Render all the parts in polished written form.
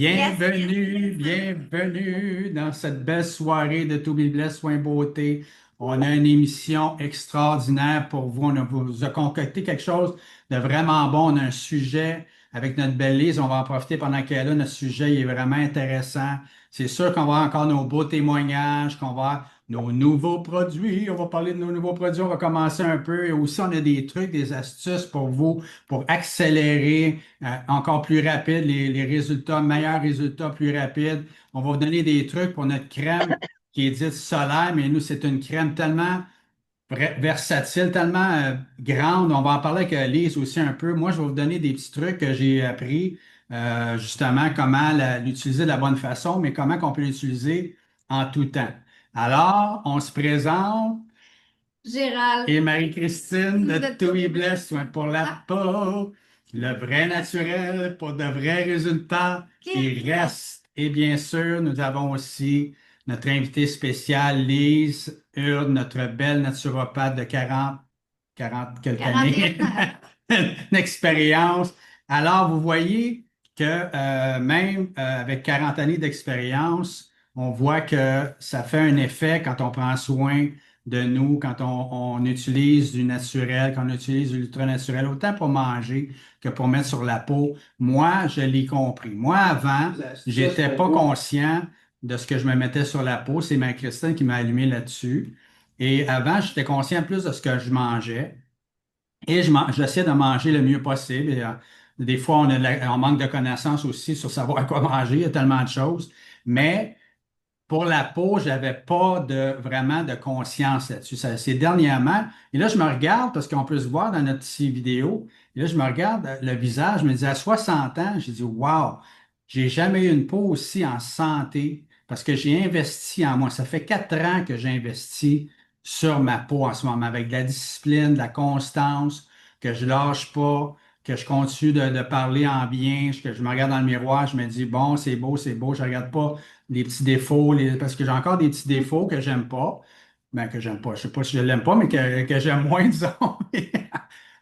Yes, Bienvenue, yes. bienvenue dans cette belle soirée de To Be Blessed Soins Beauté. On a une émission extraordinaire pour vous. On vous a concocté quelque chose de vraiment bon. On a un sujet avec notre belle Lise. On va en profiter pendant qu'elle est là. Notre sujet il est vraiment intéressant. C'est sûr qu'on va avoir encore nos beaux témoignages, qu'on va avoir nos nouveaux produits. On va parler de nos nouveaux produits. On va commencer un peu. Et aussi, on a des trucs, des astuces pour vous, pour accélérer encore plus rapide, les résultats, meilleurs résultats plus rapides. On va vous donner des trucs pour notre crème qui est dite solaire, mais nous, c'est une crème tellement versatile, tellement grande. On va en parler avec Lise aussi un peu. Moi, je vais vous donner des petits trucs que j'ai appris, justement, comment l'utiliser de la bonne façon, mais comment qu'on peut l'utiliser en tout temps. Alors, on se présente. Gérald, Et Marie-Christine vous de êtes To tous Be les deux. Blessed, soin pour la Ah, peau, le vrai naturel pour de vrais résultats qui qui reste restent. Et bien sûr, nous avons aussi notre invitée spéciale, Lise Hurd, notre belle naturopathe de 40 quelques 41. années d'expérience. Alors, vous voyez que même avec 40 années d'expérience, on voit que ça fait un effet quand on prend soin de nous, quand on utilise du naturel, quand on utilise du ultra-naturel, autant pour manger que pour mettre sur la peau. Moi, je l'ai compris. Moi, avant, j'étais pas conscient de ce que je me mettais sur la peau. C'est ma Christine qui m'a allumé là-dessus. Et avant, j'étais conscient plus de ce que je mangeais. Et j'essaie de manger le mieux possible. Et, des fois, on manque de connaissances aussi sur savoir quoi manger. Il y a tellement de choses. Mais pour la peau, j'avais pas vraiment de conscience là-dessus. C'est dernièrement. Et là, je me regarde parce qu'on peut se voir dans notre petite vidéo. Et là, je me regarde le visage. Je me dis, à 60 ans, j'ai dit, wow, j'ai jamais eu une peau aussi en santé parce que j'ai investi en moi. Ça fait 4 ans que j'ai investi sur ma peau en ce moment avec de la discipline, de la constance, que je lâche pas, que je continue de parler en bien, que je me regarde dans le miroir, je me dis, bon, c'est beau, c'est beau. Je regarde pas les petits défauts, parce que j'ai encore des petits défauts que j'aime pas. Ben, que j'aime pas. Je sais pas si je l'aime pas, mais que j'aime moins, disons.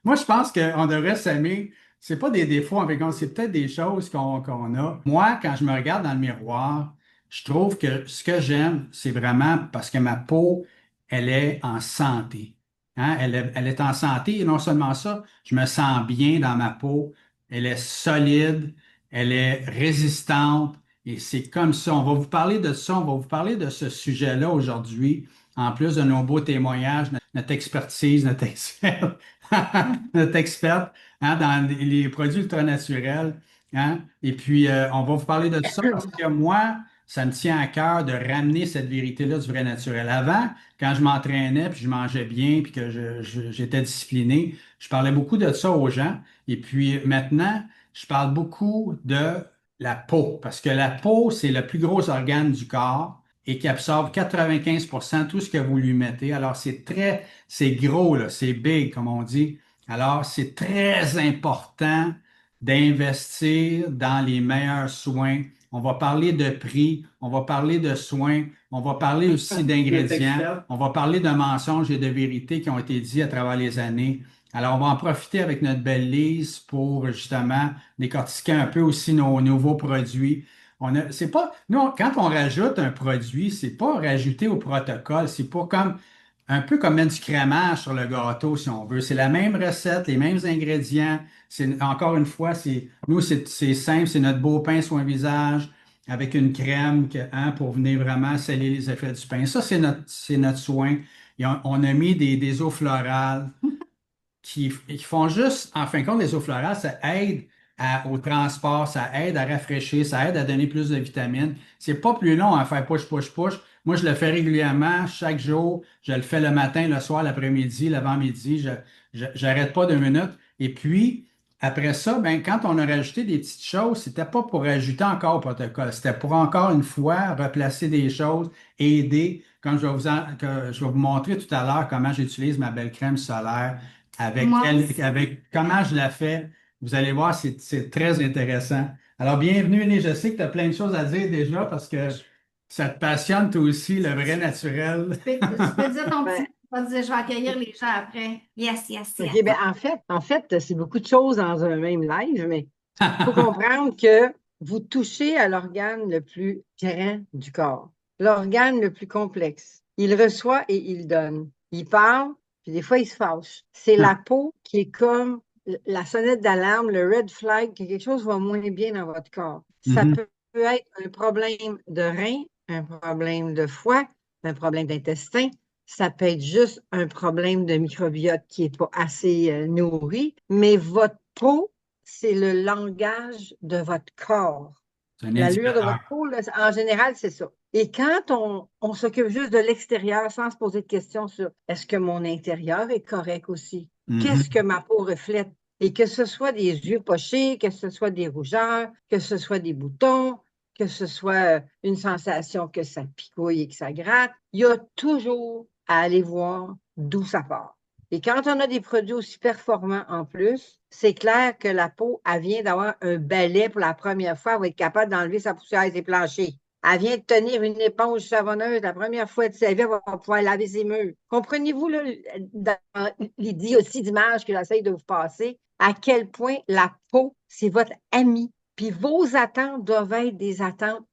Moi, je pense qu'on devrait s'aimer. C'est pas des défauts, en fait, c'est peut-être des choses qu'on a. Moi, quand je me regarde dans le miroir, je trouve que ce que j'aime, c'est vraiment parce que ma peau, elle est en santé. Hein? Elle est en santé et non seulement ça, je me sens bien dans ma peau. Elle est solide, elle est résistante. Et c'est comme ça. On va vous parler de ça, on va vous parler de ce sujet-là aujourd'hui, en plus de nos beaux témoignages, notre expertise, notre expert, notre experte hein, dans les produits ultranaturels. Hein. Et puis, on va vous parler de ça parce que moi, ça me tient à cœur de ramener cette vérité-là du vrai naturel. Avant, quand je m'entraînais, puis je mangeais bien, puis que j'étais discipliné, je parlais beaucoup de ça aux gens. Et puis maintenant, je parle beaucoup de la peau, parce que la peau, c'est le plus gros organe du corps et qui absorbe 95% tout ce que vous lui mettez. Alors, c'est gros, là, c'est big, comme on dit. Alors, c'est très important d'investir dans les meilleurs soins. On va parler de prix, on va parler de soins, on va parler aussi d'ingrédients, on va parler de mensonges et de vérités qui ont été dits à travers les années. Alors, on va en profiter avec notre belle Lise pour justement décortiquer un peu aussi nos nouveaux produits. C'est pas, nous, quand on rajoute un produit, c'est pas rajouter au protocole, c'est pas comme un peu comme mettre du crémage sur le gâteau, si on veut. C'est la même recette, les mêmes ingrédients. Encore une fois, nous, c'est simple, c'est notre beau pain soin visage avec une crème hein, pour venir vraiment sceller les effets du pain. Ça, c'est notre soin. Et on a mis des eaux florales qui font juste, en fin de compte, les eaux florales, ça aide au transport, ça aide à rafraîchir, ça aide à donner plus de vitamines. C'est pas plus long à faire push, push, push. Moi, je le fais régulièrement, chaque jour. Je le fais le matin, le soir, l'après-midi, l'avant-midi. J'arrête pas 2 minutes. Et puis, après ça, ben, quand on a rajouté des petites choses, c'était pas pour rajouter encore au protocole. C'était pour encore une fois replacer des choses, aider, comme que je vais vous montrer tout à l'heure comment j'utilise ma belle crème solaire moi aussi. avec comment je la fais. Vous allez voir, c'est très intéressant. Alors, bienvenue, Né. Je sais que tu as plein de choses à dire déjà parce que ça te passionne toi aussi, le vrai naturel. Tu peux dire ton petit Ben, mot, tu vas dire, je vais accueillir les gens après. Yes, yes, OK, yes. ben en fait, c'est beaucoup de choses dans un même live, mais il faut comprendre que vous touchez à l'organe le plus grand du corps, l'organe le plus complexe. Il reçoit et il donne. Il parle, puis des fois, il se fâche. C'est la peau qui est comme la sonnette d'alarme, le red flag, que quelque chose va moins bien dans votre corps. Ça Mhm. peut être un problème de rein, un problème de foie, un problème d'intestin. Ça peut être juste un problème de microbiote qui n'est pas assez nourri, mais votre peau, c'est le langage de votre corps. C'est un L'allure de indicateur. votre peau, là, en général, c'est ça. Et quand on s'occupe juste de l'extérieur sans se poser de questions sur est-ce que mon intérieur est correct aussi? Qu'est-ce que Mhm. ma peau reflète? Et que ce soit des yeux pochés, que ce soit des rougeurs, que ce soit des boutons, que ce soit une sensation que ça picouille et que ça gratte, il y a toujours à aller voir d'où ça part. Et quand on a des produits aussi performants en plus, c'est clair que la peau, elle vient d'avoir un balai pour la première fois, elle va être capable d'enlever sa poussière et ses planchers. Elle vient de tenir une éponge savonneuse la première fois de sa vie, elle va pouvoir laver ses murs. Comprenez-vous, là, dans l'idée aussi d'image que j'essaie de vous passer, à quel point la peau, c'est votre ami. Puis vos attentes doivent être des attentes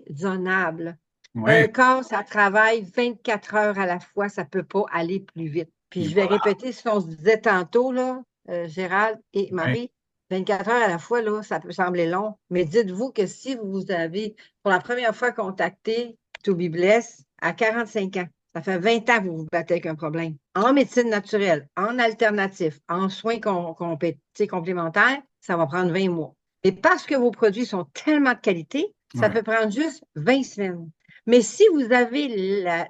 raisonnables. Un Ouais. corps, ça travaille 24 heures à la fois, ça ne peut pas aller plus vite. Puis Et je vais voilà. répéter ce qu'on se disait tantôt, là, Gérald et Ouais. Marie. 24 heures à la fois, là, ça peut sembler long, mais dites-vous que si vous avez, pour la première fois, contacté To Be Blessed à 45 ans, ça fait 20 ans que vous vous battez avec un problème. En médecine naturelle, en alternatif, en soins complémentaires, ça va prendre 20 mois. Et parce que vos produits sont tellement de qualité, ça Ouais. peut prendre juste 20 semaines. Mais si vous avez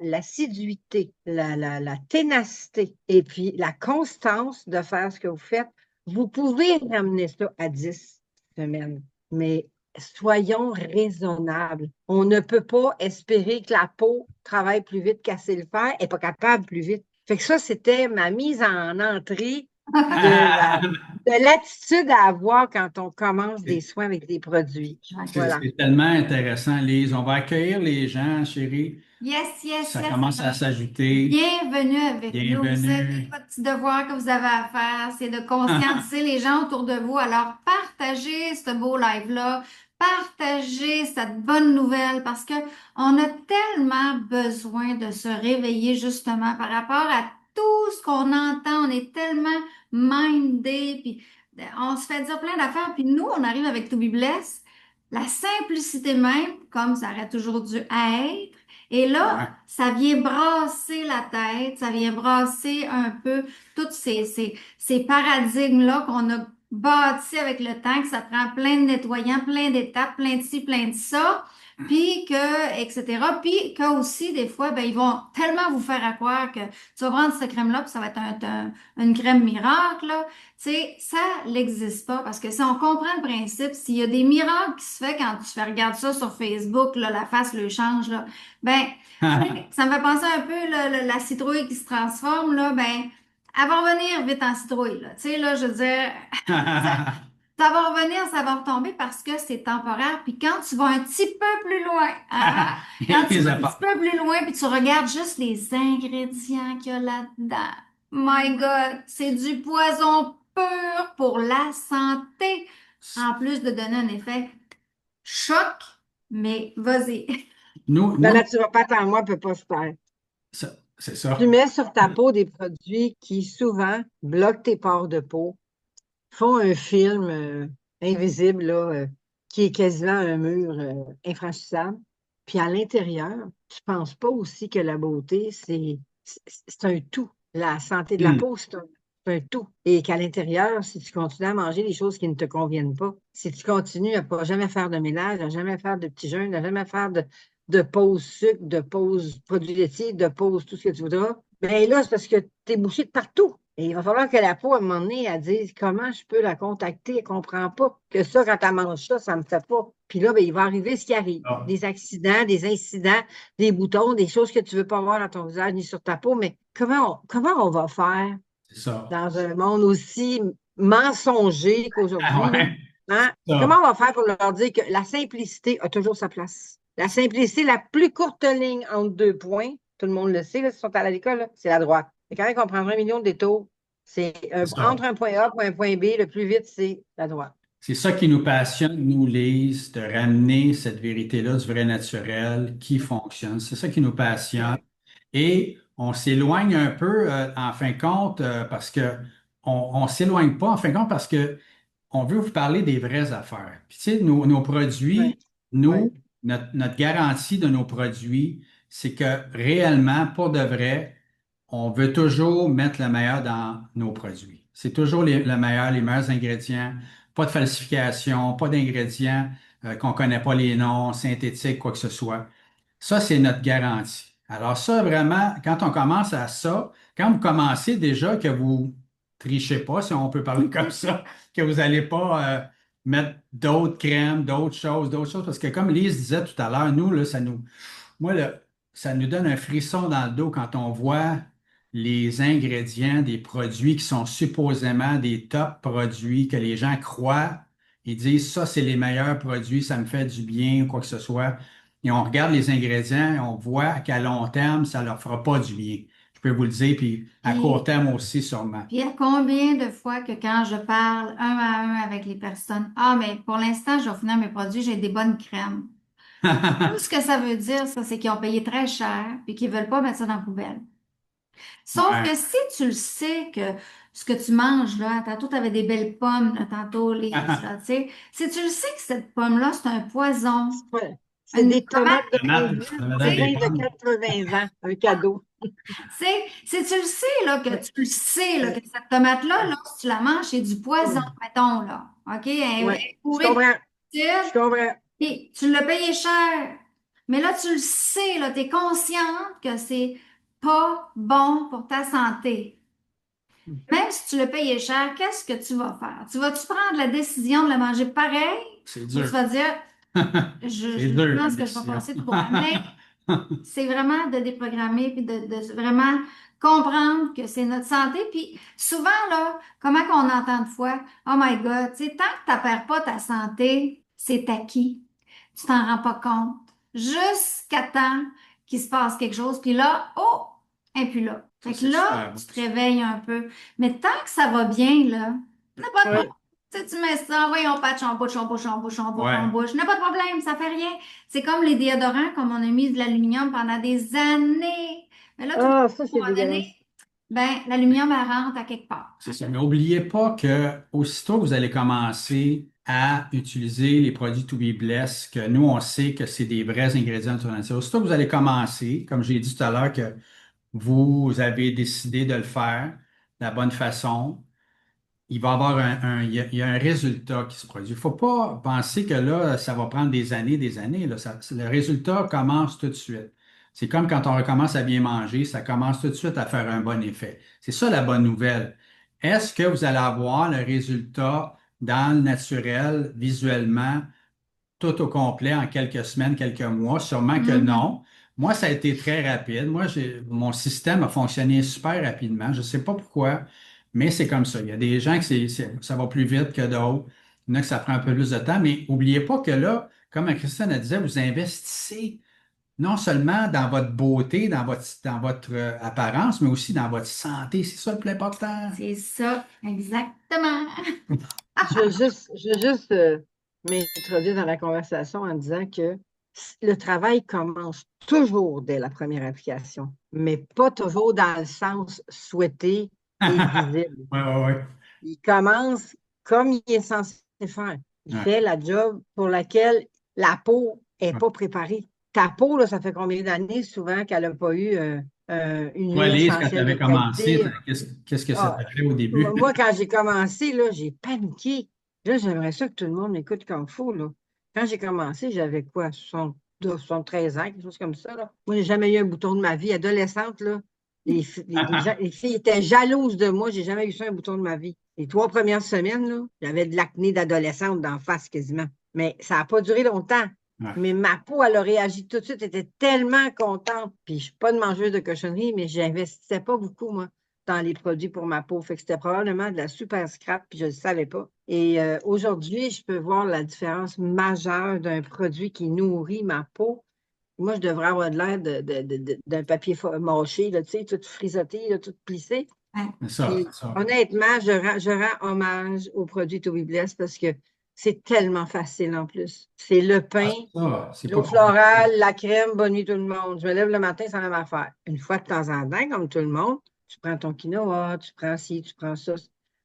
l'assiduité, la ténacité et puis la constance de faire ce que vous faites, vous pouvez ramener ça à 10 semaines. Mais soyons raisonnables. On ne peut pas espérer que la peau travaille plus vite qu'elle sait le faire. Elle n'est pas capable plus vite. Fait que ça, c'était ma mise en entrée de l'attitude à avoir quand on commence des soins avec des produits. Voilà. C'est tellement intéressant, Lise. On va accueillir les gens, chérie. Yes, yes, Ça yes. commence à s'ajouter. Bienvenue avec nous. Vous savez, Bienvenue. votre petit devoir que vous avez à faire, c'est de conscientiser les gens autour de vous. Alors, partagez ce beau live-là, partagez cette bonne nouvelle parce que on a tellement besoin de se réveiller justement par rapport à tout ce qu'on entend. On est tellement mindé, puis on se fait dire plein d'affaires, puis nous, on arrive avec To Be Blessed, la simplicité même, comme ça aurait toujours dû être. Et là, Ouais. ça vient brasser la tête, ça vient brasser un peu tous ces paradigmes-là qu'on a bâtis avec le temps, que ça prend plein de nettoyants, plein d'étapes, plein de ci, plein de ça, puis que, etc. Puis que aussi, des fois, ben, ils vont tellement vous faire à croire que tu vas prendre cette crème-là, puis ça va être une crème miracle, là. Tu sais, ça n'existe pas parce que si on comprend le principe, s'il y a des miracles qui se font quand tu fais regarder ça sur Facebook, là, la face le change, là, ben, ça me fait penser un peu là, la citrouille qui se transforme, là, ben, elle va revenir vite en citrouille, là. Tu sais, là, je veux dire, ça, ça va revenir, ça va retomber parce que c'est temporaire. Puis quand tu vas un petit peu plus loin, hein, quand tu Les vas un petit apports. peu plus loin, puis tu regardes juste les ingrédients qu'il y a là-dedans. My God, c'est du poison pur pour la santé. En plus de donner un effet choc, mais vas-y. Nous, La nous, naturopathe en moi ne peut pas se faire. c'est Tu ça. mets sur ta peau des produits qui souvent bloquent tes pores de peau, font un film invisible là, qui est quasiment un mur infranchissable. Puis à l'intérieur, tu ne penses pas aussi que la beauté, c'est un tout. La santé de la Hmm. peau, c'est un tout. Et qu'à l'intérieur, si tu continues à manger des choses qui ne te conviennent pas, si tu continues à ne pas jamais faire de ménage, à jamais faire de petits jeûnes, à jamais faire de pause sucre, de pause produits laitiers, de pause tout ce que tu voudras, bien là, c'est parce que tu es bouché de partout. Et il va falloir que la peau, à un moment donné, elle dise comment je peux la contacter. Elle ne comprend pas que ça, quand elle mange ça ne me fait pas. Puis là, bien, il va arriver ce qui arrive. Ah, Des accidents, des incidents, des boutons, des choses que tu ne veux pas voir dans ton visage ni sur ta peau. Mais comment on va faire c'est ça. dans un monde aussi mensonger Ah qu'aujourd'hui, là? ouais, Hein? c'est Comment ça. on va faire pour leur dire que la simplicité a toujours sa place? La simplicité, la plus courte ligne entre deux points, tout le monde le sait, là, s'ils sont à l'école, là, c'est la droite. Et quand on prendra 1 million de détours, c'est C'est entre ça. un point A et un point B, le plus vite, c'est la droite. C'est ça qui nous passionne, nous, Lise, de ramener cette vérité-là du vrai naturel qui fonctionne. C'est ça qui nous passionne. Et on s'éloigne un peu, en fin de compte, parce que on s'éloigne pas, en fin de compte, parce que on veut vous parler des vraies affaires. Puis, tu sais, nos Oui, produits, oui. nous, notre garantie de nos produits, c'est que réellement, pour de vrai, on veut toujours mettre le meilleur dans nos produits. C'est toujours le meilleur, les meilleurs ingrédients, pas de falsification, pas d'ingrédients qu'on ne connaît pas les noms, synthétiques, quoi que ce soit. Ça, c'est notre garantie. Alors ça, vraiment, quand on commence à ça, quand vous commencez déjà que vous trichez pas, si on peut parler comme ça, que vous n'allez pas mettre d'autres crèmes, d'autres choses, parce que comme Lise disait tout à l'heure, nous, là, moi, là, ça nous donne un frisson dans le dos quand on voit les ingrédients des produits qui sont supposément des top produits que les gens croient. Ils disent, ça, c'est les meilleurs produits, ça me fait du bien, ou quoi que ce soit. Et on regarde les ingrédients et on voit qu'à long terme, ça ne leur fera pas du bien. Je peux vous le dire, puis à court Puis, terme aussi, sûrement. puis, à combien de fois que quand je parle un à un avec les personnes, ah, mais pour l'instant, je vais finir mes produits, j'ai des bonnes crèmes. Tout ce que ça veut dire, ça, c'est qu'ils ont payé très cher et qu'ils veulent pas mettre ça dans la poubelle. Sauf Ouais. que si tu le sais que ce que tu manges, là, tantôt, tu avais des belles pommes, là, tantôt, les, là, tu sais, si tu le sais que cette pomme-là, c'est un poison, Ouais. C'est une des tomate, tomates de Tomate, Brésil, ça me tu donne des sais, vin de pommes. 80 ans, un cadeau. si tu le sais, là, que Oui, tu le sais, là, oui, que cette tomate-là, oui. là, si tu la manges, c'est du poison, mettons, là. OK? Elle Oui. est Je bourrée de comprends. Je pesticides, comprends. puis tu l'as payé cher. Mais là, tu le sais, là, tu es consciente que c'est pas bon pour ta santé. Même si tu le payes cher, qu'est-ce que tu vas faire? Tu vas-tu prendre la décision de le manger pareil C'est ou tu dur. vas dire, C'est je dur pense comme que je vais décision. passer tout droit. Mais c'est vraiment de déprogrammer puis de vraiment comprendre que c'est notre santé. Puis souvent, là, comment qu'on entend de fois, oh my God, tu sais, tant que tu perds pas ta santé, c'est acquis. Tu t'en rends pas compte. Jusqu'à temps qu'il se passe quelque chose, puis là, oh, et puis là. Ça, Fait que c'est là, super bon. tu te réveilles un peu. Mais tant que ça va bien, là, n'a pas de problème. Oui. Tu sais, tu mets ça, oui, on patch en bouche, en bouche, en bouche, en bouche, en Ouais. bouche. N'a pas de problème, ça fait rien. C'est comme les déodorants, comme on a mis de l'aluminium pendant des années. Mais là, tout d'un Ah, coup, ça, à un c'est moment donné, dégueulasse. ben, l'aluminium, elle rentre à quelque part. C'est ça. Mais n'oubliez pas que aussitôt que vous allez commencer à utiliser les produits To Be Blessed, que nous, on sait que c'est des vrais ingrédients naturels, aussitôt que vous allez commencer, comme j'ai dit tout à l'heure, que vous avez décidé de le faire de la bonne façon, il va y avoir il y a un résultat qui se produit. Il ne faut pas penser que là, ça va prendre des années, là. Le résultat commence tout de suite. C'est comme quand on recommence à bien manger, ça commence tout de suite à faire un bon effet. C'est ça la bonne nouvelle. Est-ce que vous allez avoir le résultat dans le naturel, visuellement, tout au complet en quelques semaines, quelques mois? Sûrement que Mhm. non. Moi, ça a été très rapide. Moi, mon système a fonctionné super rapidement. Je ne sais pas pourquoi, mais c'est comme ça. Il y a des gens que ça va plus vite que d'autres. Il y en a que ça prend un peu plus de temps, mais n'oubliez pas que là, comme Christiane a disait, vous investissez non seulement dans votre beauté, dans votre apparence, mais aussi dans votre santé. C'est ça le plus important. C'est ça, exactement. Je veux juste m'introduire dans la conversation en disant que le travail commence toujours dès la première application, mais pas toujours dans le sens souhaité et visible. Ouais, ouais, ouais. Il commence comme il est censé faire. Il Ouais, fait la job pour laquelle la peau n'est ouais. pas préparée. Ta peau, là, ça fait combien d'années souvent qu'elle n'a pas eu une Toi, huile Lise, quand tu essentielle de avais commencé, qualité? qu'est-ce que ça Ah, t'a fait au début? moi, quand j'ai commencé, là, j'ai paniqué. Là, j'aimerais ça que tout le monde m'écoute comme il faut, là. Quand j'ai commencé, j'avais quoi, 73 ans, quelque chose comme ça, là. Moi, j'ai jamais eu un bouton de ma vie. Adolescente, là, les filles étaient jalouses de moi. J'ai jamais eu ça, un bouton de ma vie. Les 3 premières semaines, là, j'avais de l'acné d'adolescente d'en face quasiment. Mais ça n'a pas duré longtemps. Ouais. Mais ma peau, elle a réagi tout de suite. Elle était tellement contente. Puis, je ne suis pas une mangeuse de cochonnerie, mais j'investissais pas beaucoup, moi, dans les produits pour ma peau. Fait que c'était probablement de la super scrap, puis je ne le savais pas. Et aujourd'hui, je peux voir la différence majeure d'un produit qui nourrit ma peau. Moi, je devrais avoir de l'air d'un papier mâché, là, tu sais, tout frisotté, là, tout plissé. Ouais. C'est ça, Puis, c'est ça. honnêtement, je rends hommage aux produits To Be Blessed parce que c'est tellement facile en plus. C'est le pain, C'est l'eau pas florale, la crème, bonne nuit tout le monde. Je me lève le matin, c'est la même affaire. Une fois de temps en temps, comme tout le monde, tu prends ton quinoa, tu prends ci, tu prends ça.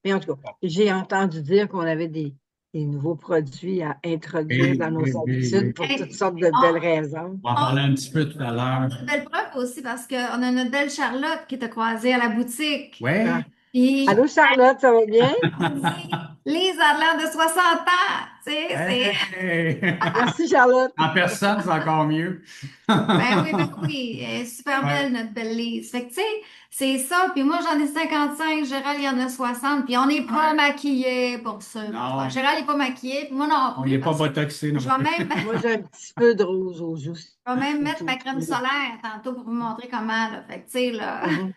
Mais en tout cas, j'ai entendu dire qu'on avait des nouveaux produits à introduire dans nos habitudes oui. pour toutes Hey, sortes de on, belles raisons. On va en on parler un petit peu tout à l'heure. a une belle preuve aussi parce qu'on a notre belle Charlotte qui t'a croisée à la boutique. Ah. Ouais. Puis, Allô, Charlotte, ça va bien? elle dit, Lise a l'air de 60 ans. Tu sais, c'est. Hey! Merci, Charlotte. En personne, c'est encore mieux. Ben oui, elle est super Ouais. belle, notre belle Lise. Fait que, tu sais, c'est ça. Puis moi, j'en ai 55, Gérald, il en a 60. Puis on n'est pas maquillés pour ça. Non, Gérald n'est pas maquillé, puis moi non on plus, n'est pas parce que botoxé non je vais plus. même, Moi, j'ai un petit peu de rose aux joues. je vais même C'est mettre tout. ma crème solaire tantôt pour vous montrer comment, là. Fait que, tu sais, là. Mhm.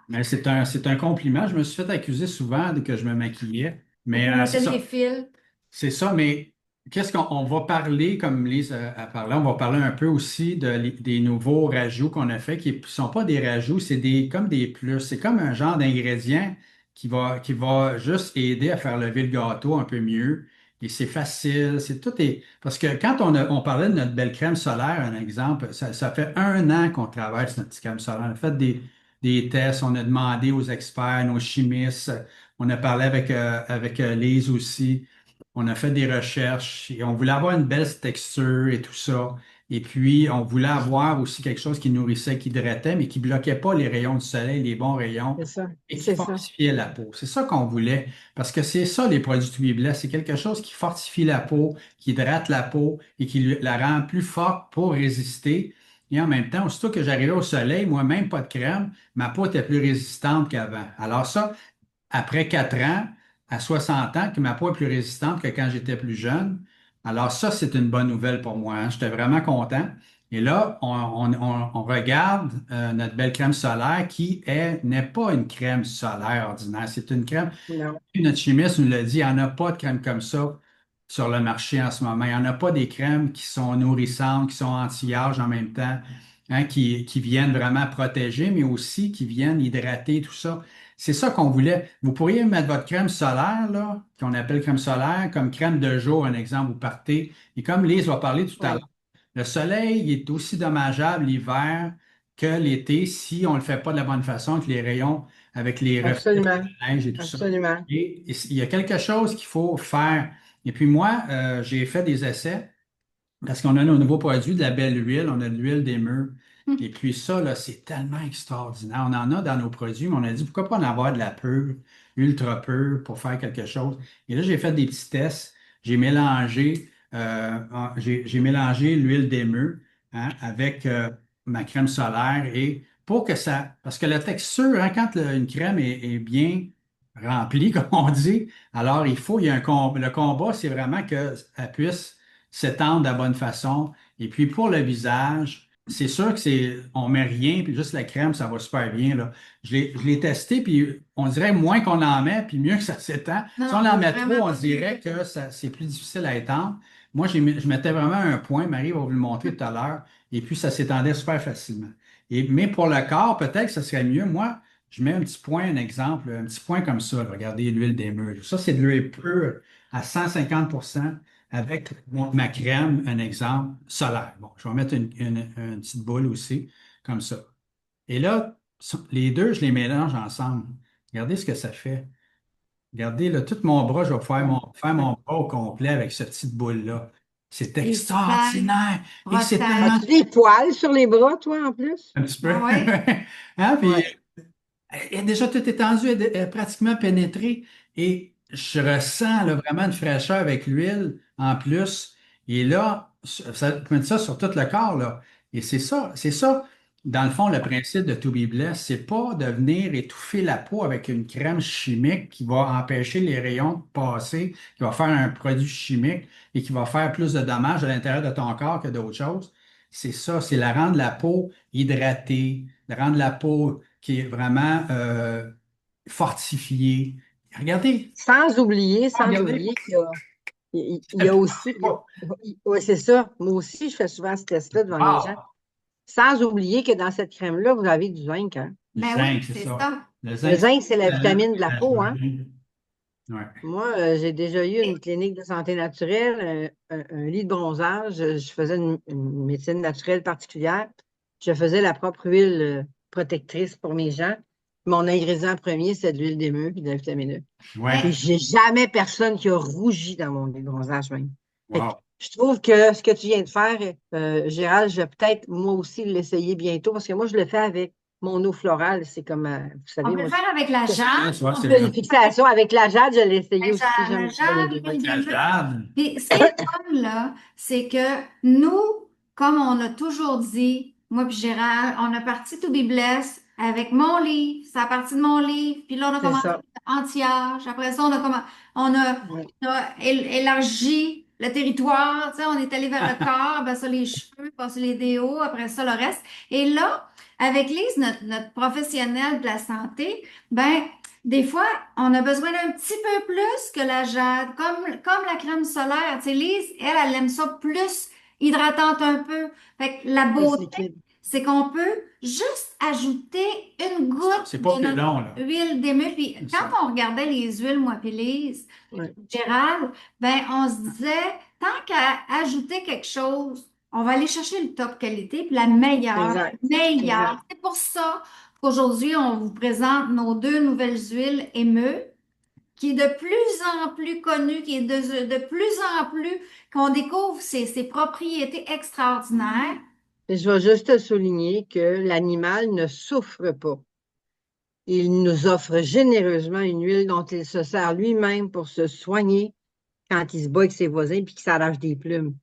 Mais c'est un compliment. Je me suis fait accuser souvent que je me maquillais. Pour Mais vous c'est mettre les ça. fils. C'est ça, mais qu'est-ce qu'on va parler, comme Lise a parlé, on va parler un peu aussi des nouveaux rajouts qu'on a fait, qui ne sont pas des rajouts, c'est comme des plus. C'est comme un genre d'ingrédient qui va juste aider à faire lever le gâteau un peu mieux. Et c'est facile, c'est tout est. Parce que quand on parlait de notre belle crème solaire, un exemple, ça fait 1 an qu'on travaille sur notre petite crème solaire. On a fait des tests, on a demandé aux experts, nos chimistes, on a parlé avec Lise aussi. On a fait des recherches et on voulait avoir une belle texture et tout ça. Et puis, on voulait avoir aussi quelque chose qui nourrissait, qui hydratait, mais qui bloquait pas les rayons du soleil, les bons rayons, C'est ça. et qui C'est ça. fortifiait la peau. C'est ça qu'on voulait, parce que c'est ça, les produits Tubibless. C'est quelque chose qui fortifie la peau, qui hydrate la peau et qui la rend plus forte pour résister. Et en même temps, aussitôt que j'arrivais au soleil, moi-même pas de crème, ma peau était plus résistante qu'avant. Alors ça, après 4 ans, à 60 ans, que ma peau est plus résistante que quand j'étais plus jeune. Alors ça, c'est une bonne nouvelle pour moi, hein. J'étais vraiment content. Et là, on regarde notre belle crème solaire n'est pas une crème solaire ordinaire. C'est une crème, Non. notre chimiste nous l'a dit, il n'y en a pas de crème comme ça sur le marché en ce moment. Il n'y en a pas des crèmes qui sont nourrissantes, qui sont anti-âge en même temps, hein, qui viennent vraiment protéger, mais aussi qui viennent hydrater tout ça. C'est ça qu'on voulait. Vous pourriez mettre votre crème solaire, là, qu'on appelle crème solaire, comme crème de jour, un exemple, vous partez. Et comme Lise va parler tout à Oui, l'heure, le soleil il est aussi dommageable l'hiver que l'été si on ne le fait pas de la bonne façon, avec les rayons, avec les reflets de absolument. la neige et tout ça. Absolument. Et il y a quelque chose qu'il faut faire. Et puis moi, j'ai fait des essais parce qu'on a nos nouveaux produits, de la belle huile, on a de l'huile d'émeu. Et puis ça, là, c'est tellement extraordinaire. On en a dans nos produits, mais on a dit pourquoi pas en avoir de la pure, ultra pure pour faire quelque chose. Et là, j'ai fait des petits tests. J'ai mélangé l'huile d'émeu, hein, avec ma crème solaire et pour que ça. Parce que la texture, hein, quand une crème est bien remplie, comme on dit, alors il y a le combat, c'est vraiment qu'elle puisse s'étendre de la bonne façon. Et puis pour le visage, c'est sûr que on met rien, puis juste la crème, ça va super bien, là. Je l'ai testé, puis on dirait moins qu'on en met, puis mieux que ça s'étend. Non, Si on non, en met trop, vraiment on pas dirait que c'est plus difficile à étendre. Moi, je mettais vraiment un point, Marie va vous le montrer tout à l'heure, et puis ça s'étendait super facilement. Mais pour le corps, peut-être que ça serait mieux. Moi, je mets un petit point, un exemple, un petit point comme ça, là. Regardez l'huile d'émeu. Ça, c'est de l'huile pure à 150 avec ma crème, un exemple, solaire. Bon, je vais mettre une petite boule aussi, comme ça. Et là, les deux, je les mélange ensemble. Regardez ce que ça fait. Regardez, là, tout mon bras, je vais faire mon bras au complet avec cette petite boule-là. C'est c'est super extraordinaire. Et c'est tellement As-tu des poils sur les bras, toi, en plus? un petit peu. Ah ouais? Hein, puis, Oui. elle est déjà toute étendue, elle est pratiquement pénétrée. Et je ressens là, vraiment une fraîcheur avec l'huile en plus. Et là, ça peut mettre ça sur tout le corps, là. Et c'est ça, dans le fond, le principe de To Be Blessed, c'est pas de venir étouffer la peau avec une crème chimique qui va empêcher les rayons de passer, qui va faire un produit chimique et qui va faire plus de dommages à l'intérieur de ton corps que d'autres choses. C'est ça, c'est la rendre la peau hydratée, la rendre la peau qui est vraiment fortifiée. Regardez, Sans regardez. oublier il y a aussi, oui, c'est ça. Moi aussi, je fais souvent ce test-là devant les gens. Wow! Sans oublier que dans cette crème-là, vous avez du zinc, hein? Le Ben zinc, oui, c'est c'est ça. ça. Le Le zinc, zinc, c'est la c'est vitamine de la peau, hein? Ouais. Moi, j'ai déjà eu une clinique de santé naturelle, un lit de bronzage. Je faisais une médecine naturelle particulière. Je faisais la propre huile protectrice pour mes gens. Mon ingrédient premier, c'est de l'huile d'émeu et de la vitamine E. Ouais. Puis j'ai jamais personne qui a rougi dans mon lit de bronzage même. Fait que Wow. je trouve que ce que tu viens de faire, Gérald, je vais peut-être moi aussi l'essayer bientôt parce que moi, je le fais avec mon eau florale. C'est comme, vous On savez, peut le moi, faire avec la jade. Ouais, On c'est peut j'ai le une bien. faire avec fixation avec la jade, je l'ai essayé aussi. la J'aime bien les jade, deux. l'huile La d'émeu. jade. Puis ce qui est fun, là, c'est que nous, comme on a toujours dit, moi puis Gérald, on a parti To Be Blessed avec mon livre, c'est à partir de mon livre, puis là, on a C'est commencé ça. anti-âge. Après ça, Ouais. on a élargi le territoire, tu sais, on est allé vers le corps, ben ça, les cheveux, passer les déos, après ça, le reste. Et là, avec Lise, notre professionnelle de la santé, ben, des fois, on a besoin d'un petit peu plus que la jade, comme la crème solaire. Tu sais, Lise, elle aime ça plus hydratante un peu. Fait que la Plus beauté, liquide. c'est qu'on peut juste ajouter une goutte C'est pas de plus notre long, là. huile d'émeu. Puis C'est quand ça. on regardait les huiles, moi puis Lise, Ouais. Gérald, ben on se disait, tant qu'à ajouter quelque chose, on va aller chercher le top qualité, puis la meilleure, Exact. meilleure. Exact. C'est pour ça qu'aujourd'hui, on vous présente nos deux nouvelles huiles émeu, qui est de plus en plus connue, qui est de plus en plus, qu'on découvre ses propriétés extraordinaires. Et je vais juste souligner que l'animal ne souffre pas. Il nous offre généreusement une huile dont il se sert lui-même pour se soigner quand il se bat avec ses voisins puis qu'il s'arrache des plumes.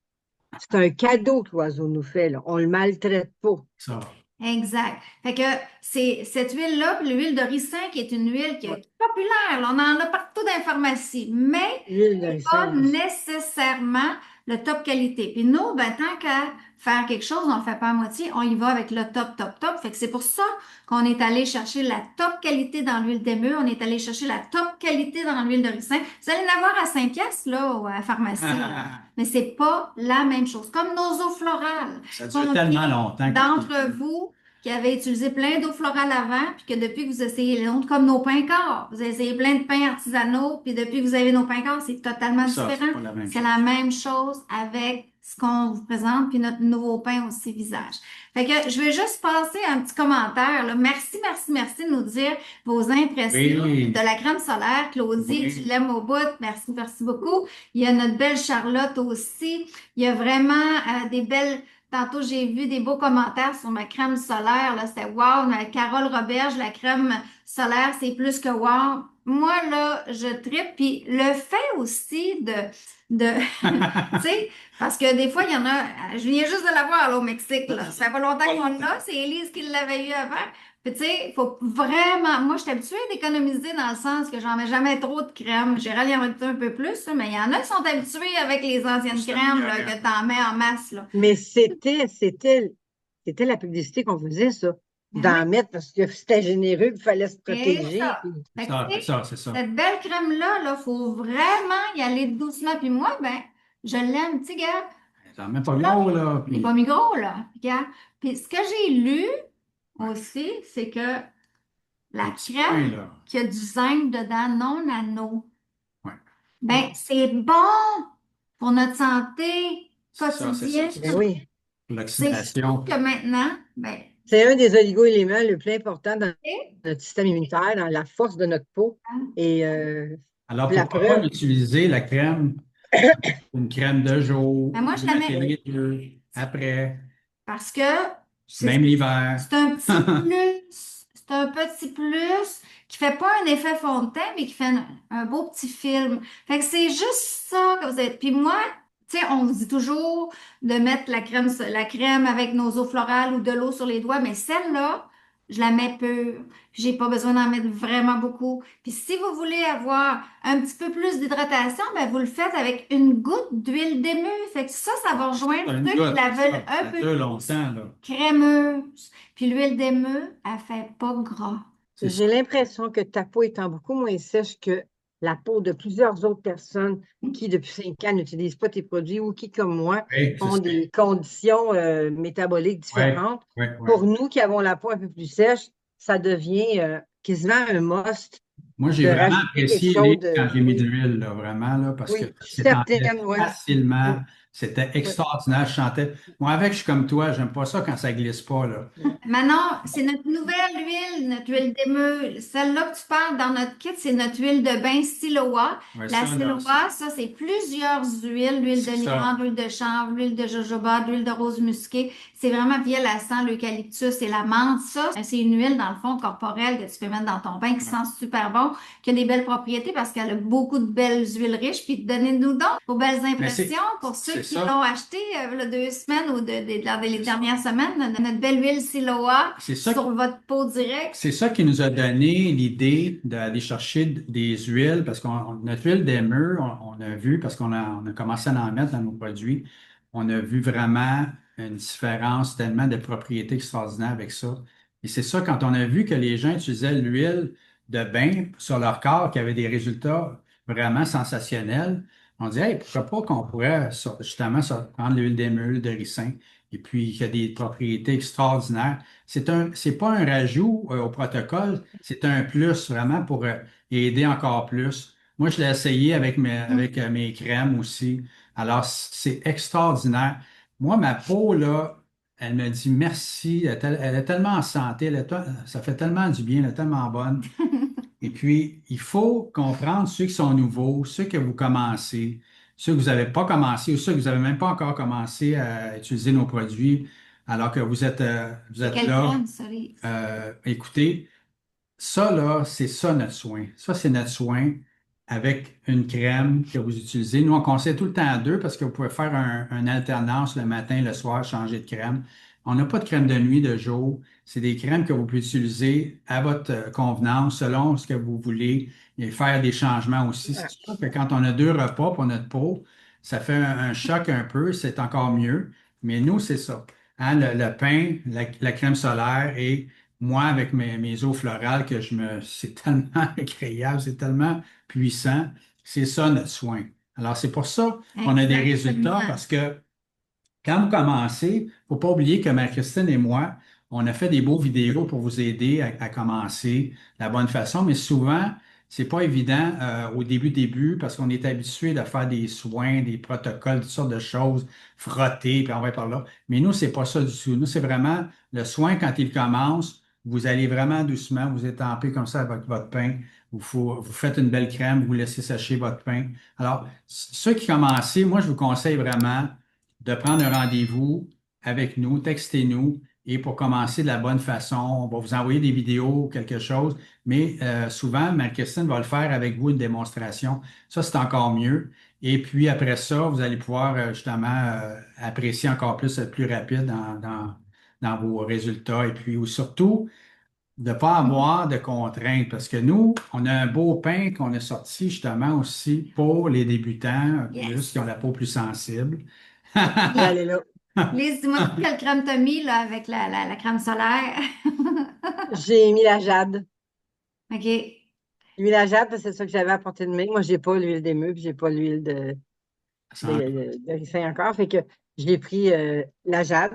C'est un cadeau que l'oiseau nous fait, là. On le maltraite pas. Ça. Exact. Fait que c'est cette huile-là, puis l'huile de ricin, qui est une huile qui Ouais. est populaire, là, on en a partout dans les pharmacies, mais L'huile de pas ricin. nécessairement le top qualité. Puis nous, ben, tant qu'à faire quelque chose, on le fait pas à moitié, on y va avec le top, top, top. Fait que c'est pour ça qu'on est allé chercher la top qualité dans l'huile d'émeu, on est allé chercher la top qualité dans l'huile de ricin. Vous allez en avoir à 5 piastres, là, à la pharmacie, là. Mais c'est pas la même chose. Comme nos eaux florales. Ça dure tellement longtemps. D'entre vous qui avez utilisé plein d'eau florale avant, puis que depuis que vous essayez les autres, comme nos pains corps, vous avez essayé plein de pains artisanaux, puis depuis que vous avez nos pains corps, c'est totalement Ça, c'est différent. pas la même C'est chose. la même chose avec ce qu'on vous présente, puis notre nouveau pain aussi visage. Fait que je vais juste passer un petit commentaire, là. Merci, merci, merci de nous dire vos impressions Oui. de la crème solaire. Claudie, Oui. tu l'aimes au bout. Merci, merci beaucoup. Il y a notre belle Charlotte aussi. Il y a vraiment des belles. Tantôt, j'ai vu des beaux commentaires sur ma crème solaire. Là, c'était wow. Carole Roberge, la crème solaire, c'est plus que wow. Moi, là, je trippe. Puis le fait aussi tu sais, parce que des fois, il y en a, je viens juste de l'avoir là, au Mexique, là. Ça fait pas longtemps qu'on l'a. C'est Élise qui l'avait eu avant. Puis, tu sais, il faut vraiment. Moi, je suis habituée d'économiser dans le sens que j'en mets jamais trop de crème. Gérald, il en met un peu plus, là, mais il y en a qui sont habitués avec les anciennes crèmes là, que t'en mets en masse, là. Mais c'était la publicité qu'on faisait, ça. Ben oui, D'en mettre parce que c'était généreux, il fallait se c'est protéger. ça. Puis Fait que, Ça, tu c'est sais, ça, c'est ça. cette belle crème-là, là, faut vraiment y aller doucement. Puis moi, ben, je l'aime, tu sais, gars. Ça met pas gros, là. Il n'est Puis, pas mis gros, là. Regarde. Puis ce que j'ai lu aussi, c'est que les la petits points, crème là. qui a du zinc dedans, non nano, Ouais. ben c'est bon pour notre santé C'est ça, c'est ça. quotidienne. ben oui. C'est sûr L'oxydation. que maintenant, ben, C'est un des oligo-éléments le plus important dans et, notre système immunitaire, dans la force de notre peau. Et Alors, la pourquoi pas preuve, utiliser la crème, une crème de jour, ben moi, je vous la mettez mets les deux après, parce que c'est même l'hiver. c'est un petit plus. C'est un petit plus qui fait pas un effet fond de teint, mais qui fait un beau petit film. Fait que c'est juste ça que vous êtes. Puis moi, tu sais, on vous dit toujours de mettre la crème avec nos eaux florales ou de l'eau sur les doigts, mais celle-là, je la mets pure. J'ai pas besoin d'en mettre vraiment beaucoup. Puis si vous voulez avoir un petit peu plus d'hydratation, ben vous le faites avec une goutte d'huile d'émeu. Fait que ça va rejoindre Une ceux qui goutte, la veulent ça un peu dure plus longtemps, là. crémeuse. Puis l'huile d'émeu, elle fait pas gras. C'est ça. j'ai l'impression que ta peau étant beaucoup moins sèche que la peau de plusieurs autres personnes qui, depuis 5 ans, n'utilisent pas tes produits ou qui, comme moi, Oui, c'est ont ça. des conditions métaboliques Oui, différentes. oui, oui. Pour nous qui avons la peau un peu plus sèche, ça devient quasiment un must Moi, j'ai de vraiment rajouter quelque apprécié chose quand de. j'ai mis de Oui, l'huile, là, vraiment, là, parce que oui, je suis c'est enlevait certaine, oui. Oui, facilement. C'était oui, extraordinaire. Je chantais. Moi, avec, je suis comme toi, j'aime pas ça quand ça glisse pas, là. oui. Manon, c'est notre nouvelle huile, notre huile d'émeule. Celle-là que tu parles dans notre kit, c'est notre huile de bain Siloa. Ouais, La ça, là, Siloa, ça, c'est plusieurs huiles, l'huile de c'est ça. limon, l'huile de chanvre, l'huile de jojoba, l'huile de rose musquée. C'est vraiment, puis elle sent l'eucalyptus et la menthe. Ça, c'est une huile, dans le fond, corporelle que tu peux mettre dans ton bain qui Ouais. sent super bon, qui a des belles propriétés parce qu'elle a beaucoup de belles huiles riches. Puis donnez-nous donc vos belles Mais impressions pour ceux c'est qui ça. l'ont acheté là, 2 semaines ou dans les dernières semaines. Notre belle huile Siloa C'est ça. sur votre peau directe. C'est ça qui nous a donné l'idée d'aller chercher des huiles, parce qu'on notre huile d'émeu, on a vu, parce on a commencé à en mettre dans nos produits, on a vu vraiment une différence, tellement de propriétés extraordinaires avec ça. Et c'est ça, quand on a vu que les gens utilisaient l'huile de bain sur leur corps, qui avait des résultats vraiment sensationnels, on dit, hey, pourquoi pas qu'on pourrait justement prendre l'huile d'émeu, de ricin, et puis qui a des propriétés extraordinaires. C'est pas un rajout au protocole, c'est un plus vraiment pour aider encore plus. Moi, je l'ai essayé avec mes crèmes aussi. Alors, c'est extraordinaire. Moi, ma peau, là, elle me dit merci. Elle est tellement en santé, ça fait tellement du bien, elle est tellement bonne. Et puis, il faut comprendre ceux qui sont nouveaux, ceux que vous commencez, ceux que vous n'avez pas commencé ou ceux que vous n'avez même pas encore commencé à utiliser nos produits alors que vous C'est êtes quelle là. crème, ça, Lise? Écoutez, ça là, c'est ça notre soin. Ça, c'est notre soin avec une crème que vous utilisez. Nous, on conseille tout le temps deux parce que vous pouvez faire une alternance le matin, le soir, changer de crème. On n'a pas de crème de nuit, de jour. C'est des crèmes que vous pouvez utiliser à votre convenance, selon ce que vous voulez, et faire des changements aussi. C'est sûr que quand on a deux repas pour notre peau, ça fait un choc un peu, c'est encore mieux. Mais nous, c'est ça. Hein, le pain, la crème solaire et moi, avec mes eaux florales, c'est tellement agréable, c'est tellement puissant. C'est ça notre soin. Alors, c'est pour ça qu'on a des résultats Exactement. parce que quand vous commencez, faut pas oublier que Marie-Christine et moi, on a fait des beaux vidéos pour vous aider à commencer de la bonne façon, mais souvent, c'est pas évident au début, parce qu'on est habitué de faire des soins, des protocoles, toutes sortes de choses, frotter, puis on va par là. Mais nous, c'est pas ça du tout. Nous, c'est vraiment le soin quand il commence. Vous allez vraiment doucement, vous étampez comme ça avec votre pain. Vous faites une belle crème, vous laissez sécher votre pain. Alors, ceux qui commencent, moi, je vous conseille vraiment de prendre un rendez-vous avec nous, textez-nous et pour commencer de la bonne façon, on va vous envoyer des vidéos ou quelque chose, mais souvent, Marie-Christine va le faire avec vous, une démonstration. Ça, c'est encore mieux. Et puis après ça, vous allez pouvoir justement apprécier encore plus, être plus rapide dans vos résultats. Et puis ou surtout, de ne pas avoir de contraintes, parce que nous, on a un beau pain qu'on a sorti justement aussi pour les débutants, plus qui Yes. ont la peau plus sensible. J'allais là. Lise, dis-moi tout quelle crème t'as mis là, avec la crème solaire. J'ai mis la jade. OK. J'ai mis la jade parce que c'est ça que j'avais à portée de main. Moi, j'ai pas l'huile d'émeu, puis j'ai pas l'huile de ricin encore. Fait que j'ai pris la jade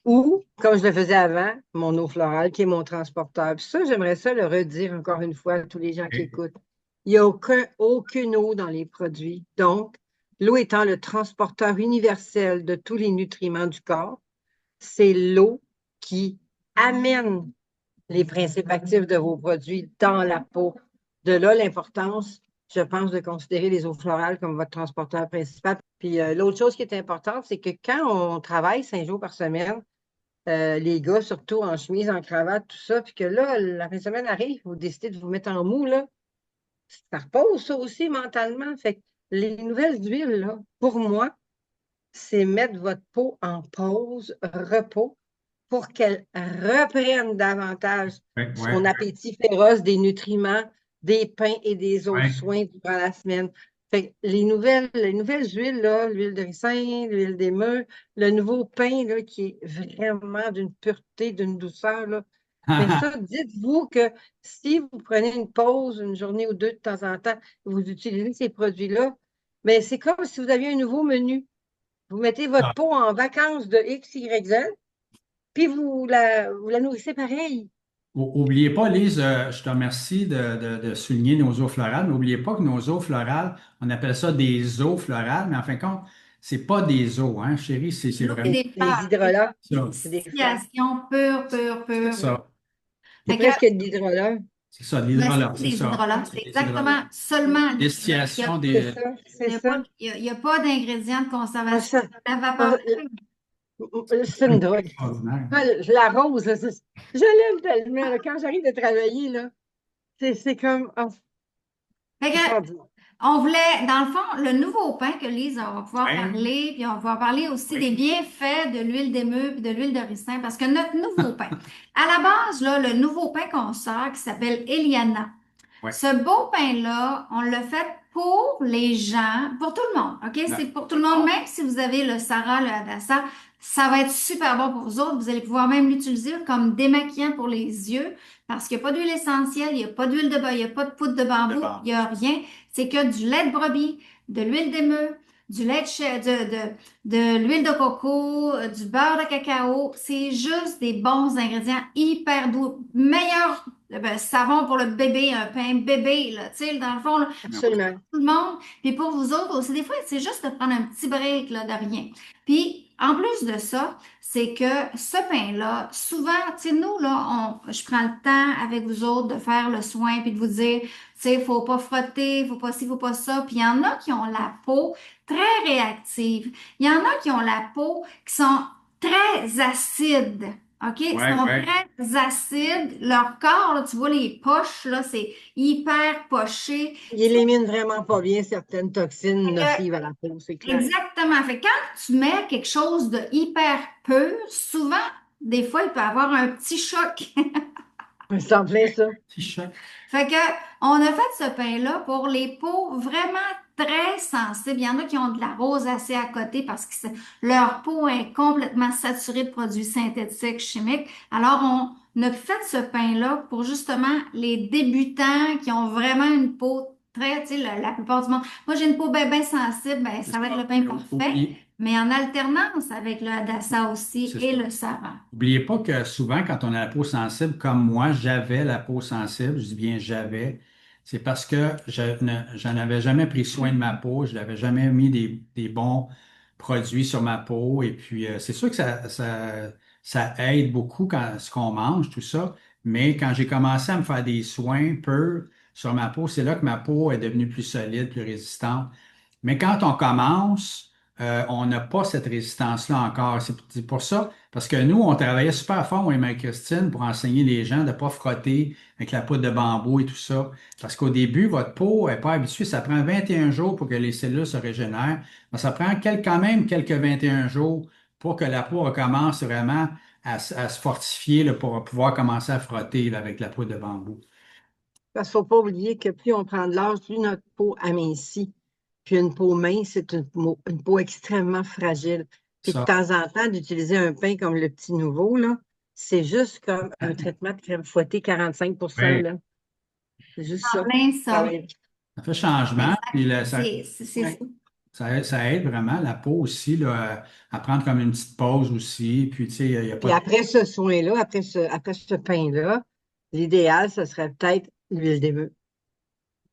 ou, comme je le faisais avant, mon eau florale, qui est mon transporteur. Puis ça, j'aimerais ça le redire encore une fois à tous les gens qui OK. écoutent. Il n'y a aucune eau dans les produits. Donc, l'eau étant le transporteur universel de tous les nutriments du corps, c'est l'eau qui amène les principes actifs de vos produits dans la peau. De là, l'importance, je pense, de considérer les eaux florales comme votre transporteur principal. Puis l'autre chose qui est importante, c'est que quand on travaille 5 jours par semaine, les gars, surtout en chemise, en cravate, tout ça, puis que là, la fin de semaine arrive, vous décidez de vous mettre en mou, là, ça repose ça aussi mentalement. Fait que les nouvelles huiles, là, pour moi, c'est mettre votre peau en pause, repos, pour qu'elle reprenne davantage Ouais, ouais, son appétit féroce des nutriments, des pains et des autres ouais. soins durant la semaine. Fait que les nouvelles huiles, là, l'huile de ricin, l'huile d'émeu, le nouveau pain là, qui est vraiment d'une pureté, d'une douceur, là. Mais ça, dites-vous que si vous prenez une pause, une journée ou deux de temps en temps, vous utilisez ces produits-là, mais c'est comme si vous aviez un nouveau menu. Vous mettez votre Ah, peau en vacances de X, Y, Z, puis vous la nourrissez pareil. Oubliez pas, Lise, je te remercie de souligner nos eaux florales, mais n'oubliez pas que nos eaux florales, on appelle ça des eaux florales, mais en fin de compte, c'est pas des eaux, hein, chérie, c'est L'eau, c'est vraiment des Les fleurs, c'est hydrolats, ça. c'est des fleurs. distillation pure, pure, C'est pure. ça. C'est Fait que, presque de l'hydrolat. C'est ça, ben, l'hydrolat, c'est c'est des ça. hydrolats. C'est C'est des hydrolats. exactement seulement l'hydrolat. Distillation C'est des. ça, c'est ça. Il y a pas d'ingrédients de Ah, conservation. ça, La ah, vapeur. c'est une drogue. Extraordinaire. Ah, je l'arrose, là, je l'aime tellement, là. Quand j'arrive de travailler, là, c'est comme, ah, Fait que, extraordinaire. on voulait, dans le fond, le nouveau pain que Lise, on va pouvoir Oui, parler, puis on va pouvoir parler aussi des oui. bienfaits de l'huile d'émeu et de l'huile de ricin, parce que notre nouveau pain, à la base, là, le nouveau pain qu'on sort, qui s'appelle Eliana, Oui. ce beau pain-là, on l'a fait pour les gens, pour tout le monde, OK? Ouais. C'est pour tout le monde, même si vous avez le Sarah, le Hadassa, ça va être super bon pour vous autres. Vous allez pouvoir même l'utiliser comme démaquillant pour les yeux, parce qu'il n'y a pas d'huile essentielle, il n'y a pas d'huile de bas, il n'y a pas de poudre de De bambou, il bambou. n'y a rien. C'est que du lait de brebis, de l'huile d'émeu, du lait de l'huile de coco, du beurre de cacao. C'est juste des bons ingrédients hyper doux. Meilleur savon pour le bébé, un pain bébé, là, tu sais, dans le fond, là, pour Absolument. tout le monde. Puis pour vous autres aussi, des fois, c'est juste de prendre un petit break, là, de rien. Puis, en plus de ça, c'est que ce pain-là, souvent, tu sais, nous, là, je prends le temps avec vous autres de faire le soin puis de vous dire, tu sais, faut pas frotter, faut pas ci, faut pas ça. Puis il y en a qui ont la peau très réactive. Il y en a qui ont la peau qui sont très acides. OK? Ils Oui, sont oui. très acides. Leur corps, là, tu vois, les poches, là, c'est hyper poché. Il élimine vraiment pas bien certaines toxines Fait que nocives à la peau, c'est clair. exactement. Fait que quand tu mets quelque chose de hyper pur, souvent, des fois, il peut y avoir un petit choc. C'est en plein ça. Petit chat. Fait que, on a fait ce pain-là pour les peaux vraiment très sensibles. Il y en a qui ont de la rosacée à côté parce que leur peau est complètement saturée de produits synthétiques, chimiques. Alors, on a fait ce pain-là pour justement les débutants qui ont vraiment une peau très, tu sais, la plupart du monde. Moi, j'ai une peau bien sensible, ben, C'est ça va être ça. le pain Mais parfait, mais en alternance avec le Hadassa aussi c'est et ça. le Sarah. N'oubliez pas que souvent, quand on a la peau sensible, comme moi, j'avais la peau sensible, je dis bien j'avais, c'est parce que j'en avais jamais pris soin de ma peau, je n'avais jamais mis des bons produits sur ma peau. Et puis, c'est sûr que ça aide beaucoup quand ce qu'on mange, tout ça. Mais quand j'ai commencé à me faire des soins peu sur ma peau, c'est là que ma peau est devenue plus solide, plus résistante. Mais quand on commence, on n'a pas cette résistance-là encore. C'est pour ça, parce que nous, on travaillait super fort, moi et Marie-Christine, pour enseigner les gens de ne pas frotter avec la poudre de bambou et tout ça. Parce qu'au début, votre peau n'est pas habituée. Ça prend 21 jours pour que les cellules se régénèrent. Mais ça prend quand même quelques 21 jours pour que la peau recommence vraiment à se fortifier là, pour pouvoir commencer à frotter là, avec la poudre de bambou. Parce qu'il ne faut pas oublier que plus on prend de l'âge, plus notre peau amincit. Puis une peau mince, c'est une peau extrêmement fragile. Puis de Ça, temps en temps, d'utiliser un pain comme le petit nouveau, là, c'est juste comme un traitement de crème fouettée 45 oui, là. C'est juste En ça. plein Ah ça. oui. ça fait changement. Exact. Puis là, C'est Ouais. fou. ça aide vraiment la peau aussi là, à prendre comme une petite pause aussi. Puis, tu sais, il n'y a Puis pas de. après ce soin-là, après ce pain-là, l'idéal, ce serait peut-être l'huile d'émeu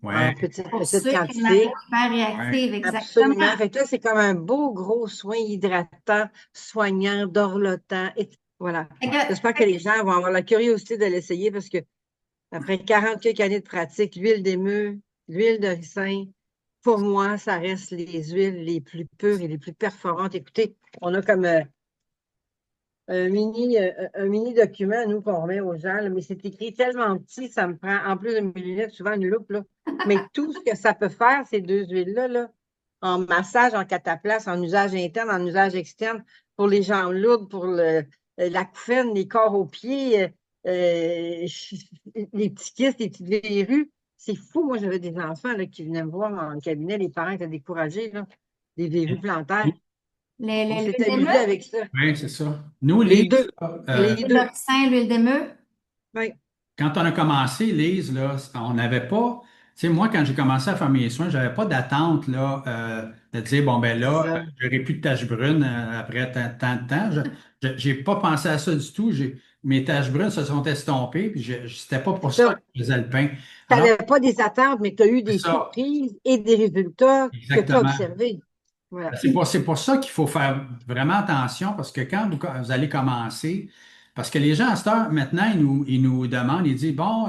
en Ouais, Pour petite ceux qui ont la peau quantité. hyper ouais. réactive, Absolument. exactement. Fait que là, c'est comme un beau gros soin hydratant, soignant, dorlotant. Et voilà. Fait que, J'espère que les gens vont avoir la curiosité de l'essayer parce que après 40 quelques années de pratique, l'huile d'émeu, l'huile de ricin, pour moi, ça reste les huiles les plus pures et les plus performantes. Écoutez, on a comme un mini document, nous, qu'on remet aux gens, là, mais c'est écrit tellement petit, ça me prend, en plus de mes lunettes, souvent une loupe, là. Mais tout ce que ça peut faire, ces deux huiles-là, là, en massage, en cataplasme, en usage interne, en usage externe, pour les jambes lourdes, pour l'acouphène, les corps aux pieds, les petits kystes, les petites verrues. C'est fou. Moi, j'avais des enfants là, qui venaient me voir en cabinet, les parents étaient découragés, là, des verrues plantaires. On s'est l'huile d'émeu, amusé avec ça. Oui, c'est ça. Nous, Les Lise, deux. là, Les l'huile de deux. ricin, l'huile d'émeu. Oui, quand on a commencé, Lise, là, on n'avait pas. Tu sais, moi, quand j'ai commencé à faire mes soins, j'avais pas d'attente là, de dire, bon, ben c'est là, ça. j'aurai plus de taches brunes après tant de temps. J'ai pas pensé à ça du tout. mes taches brunes se sont estompées, puis c'était pas pour C'est ça ça. que je faisais le pain. Tu Alors, n'avais pas des attentes, mais tu as eu c'est des ça, surprises et des résultats que tu as exactement. observés. Voilà. C'est pour ça qu'il faut faire vraiment attention parce que quand vous allez commencer, parce que les gens à cette heure, maintenant, ils nous demandent, ils disent, bon,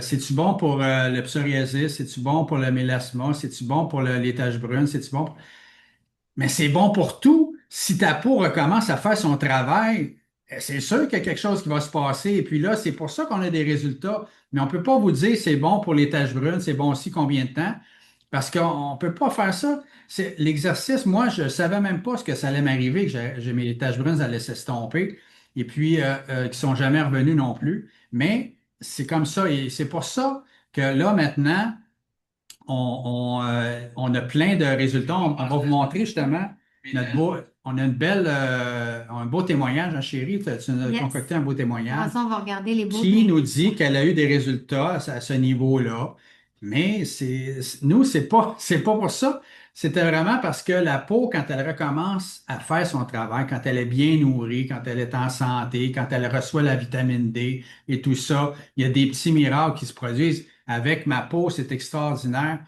c'est-tu bon pour le psoriasis, c'est-tu bon pour le mélasma, c'est-tu bon pour les taches brunes, c'est-tu bon pour... Mais c'est bon pour tout. Si ta peau recommence à faire son travail, c'est sûr qu'il y a quelque chose qui va se passer. Et puis là, c'est pour ça qu'on a des résultats. Mais on ne peut pas vous dire c'est bon pour les taches brunes, c'est bon aussi combien de temps, parce qu'on ne peut pas faire ça. C'est l'exercice, moi, je ne savais même pas ce que ça allait m'arriver, que mes taches brunes allaient s'estomper, et puis qui ne sont jamais revenues non plus. Mais c'est comme ça. Et c'est pour ça que là, maintenant, on a plein de résultats. On va vous montrer justement on a un beau témoignage, hein, chérie. Tu nous as Yes. concocté un beau Après témoignage ça, on va regarder les beaux qui nous témoins. dit qu'elle a eu des résultats à ce niveau-là. Mais nous, c'est pas pour ça. C'était vraiment parce que la peau, quand elle recommence à faire son travail, quand elle est bien nourrie, quand elle est en santé, quand elle reçoit la vitamine D et tout ça, il y a des petits miracles qui se produisent. Avec ma peau, c'est extraordinaire.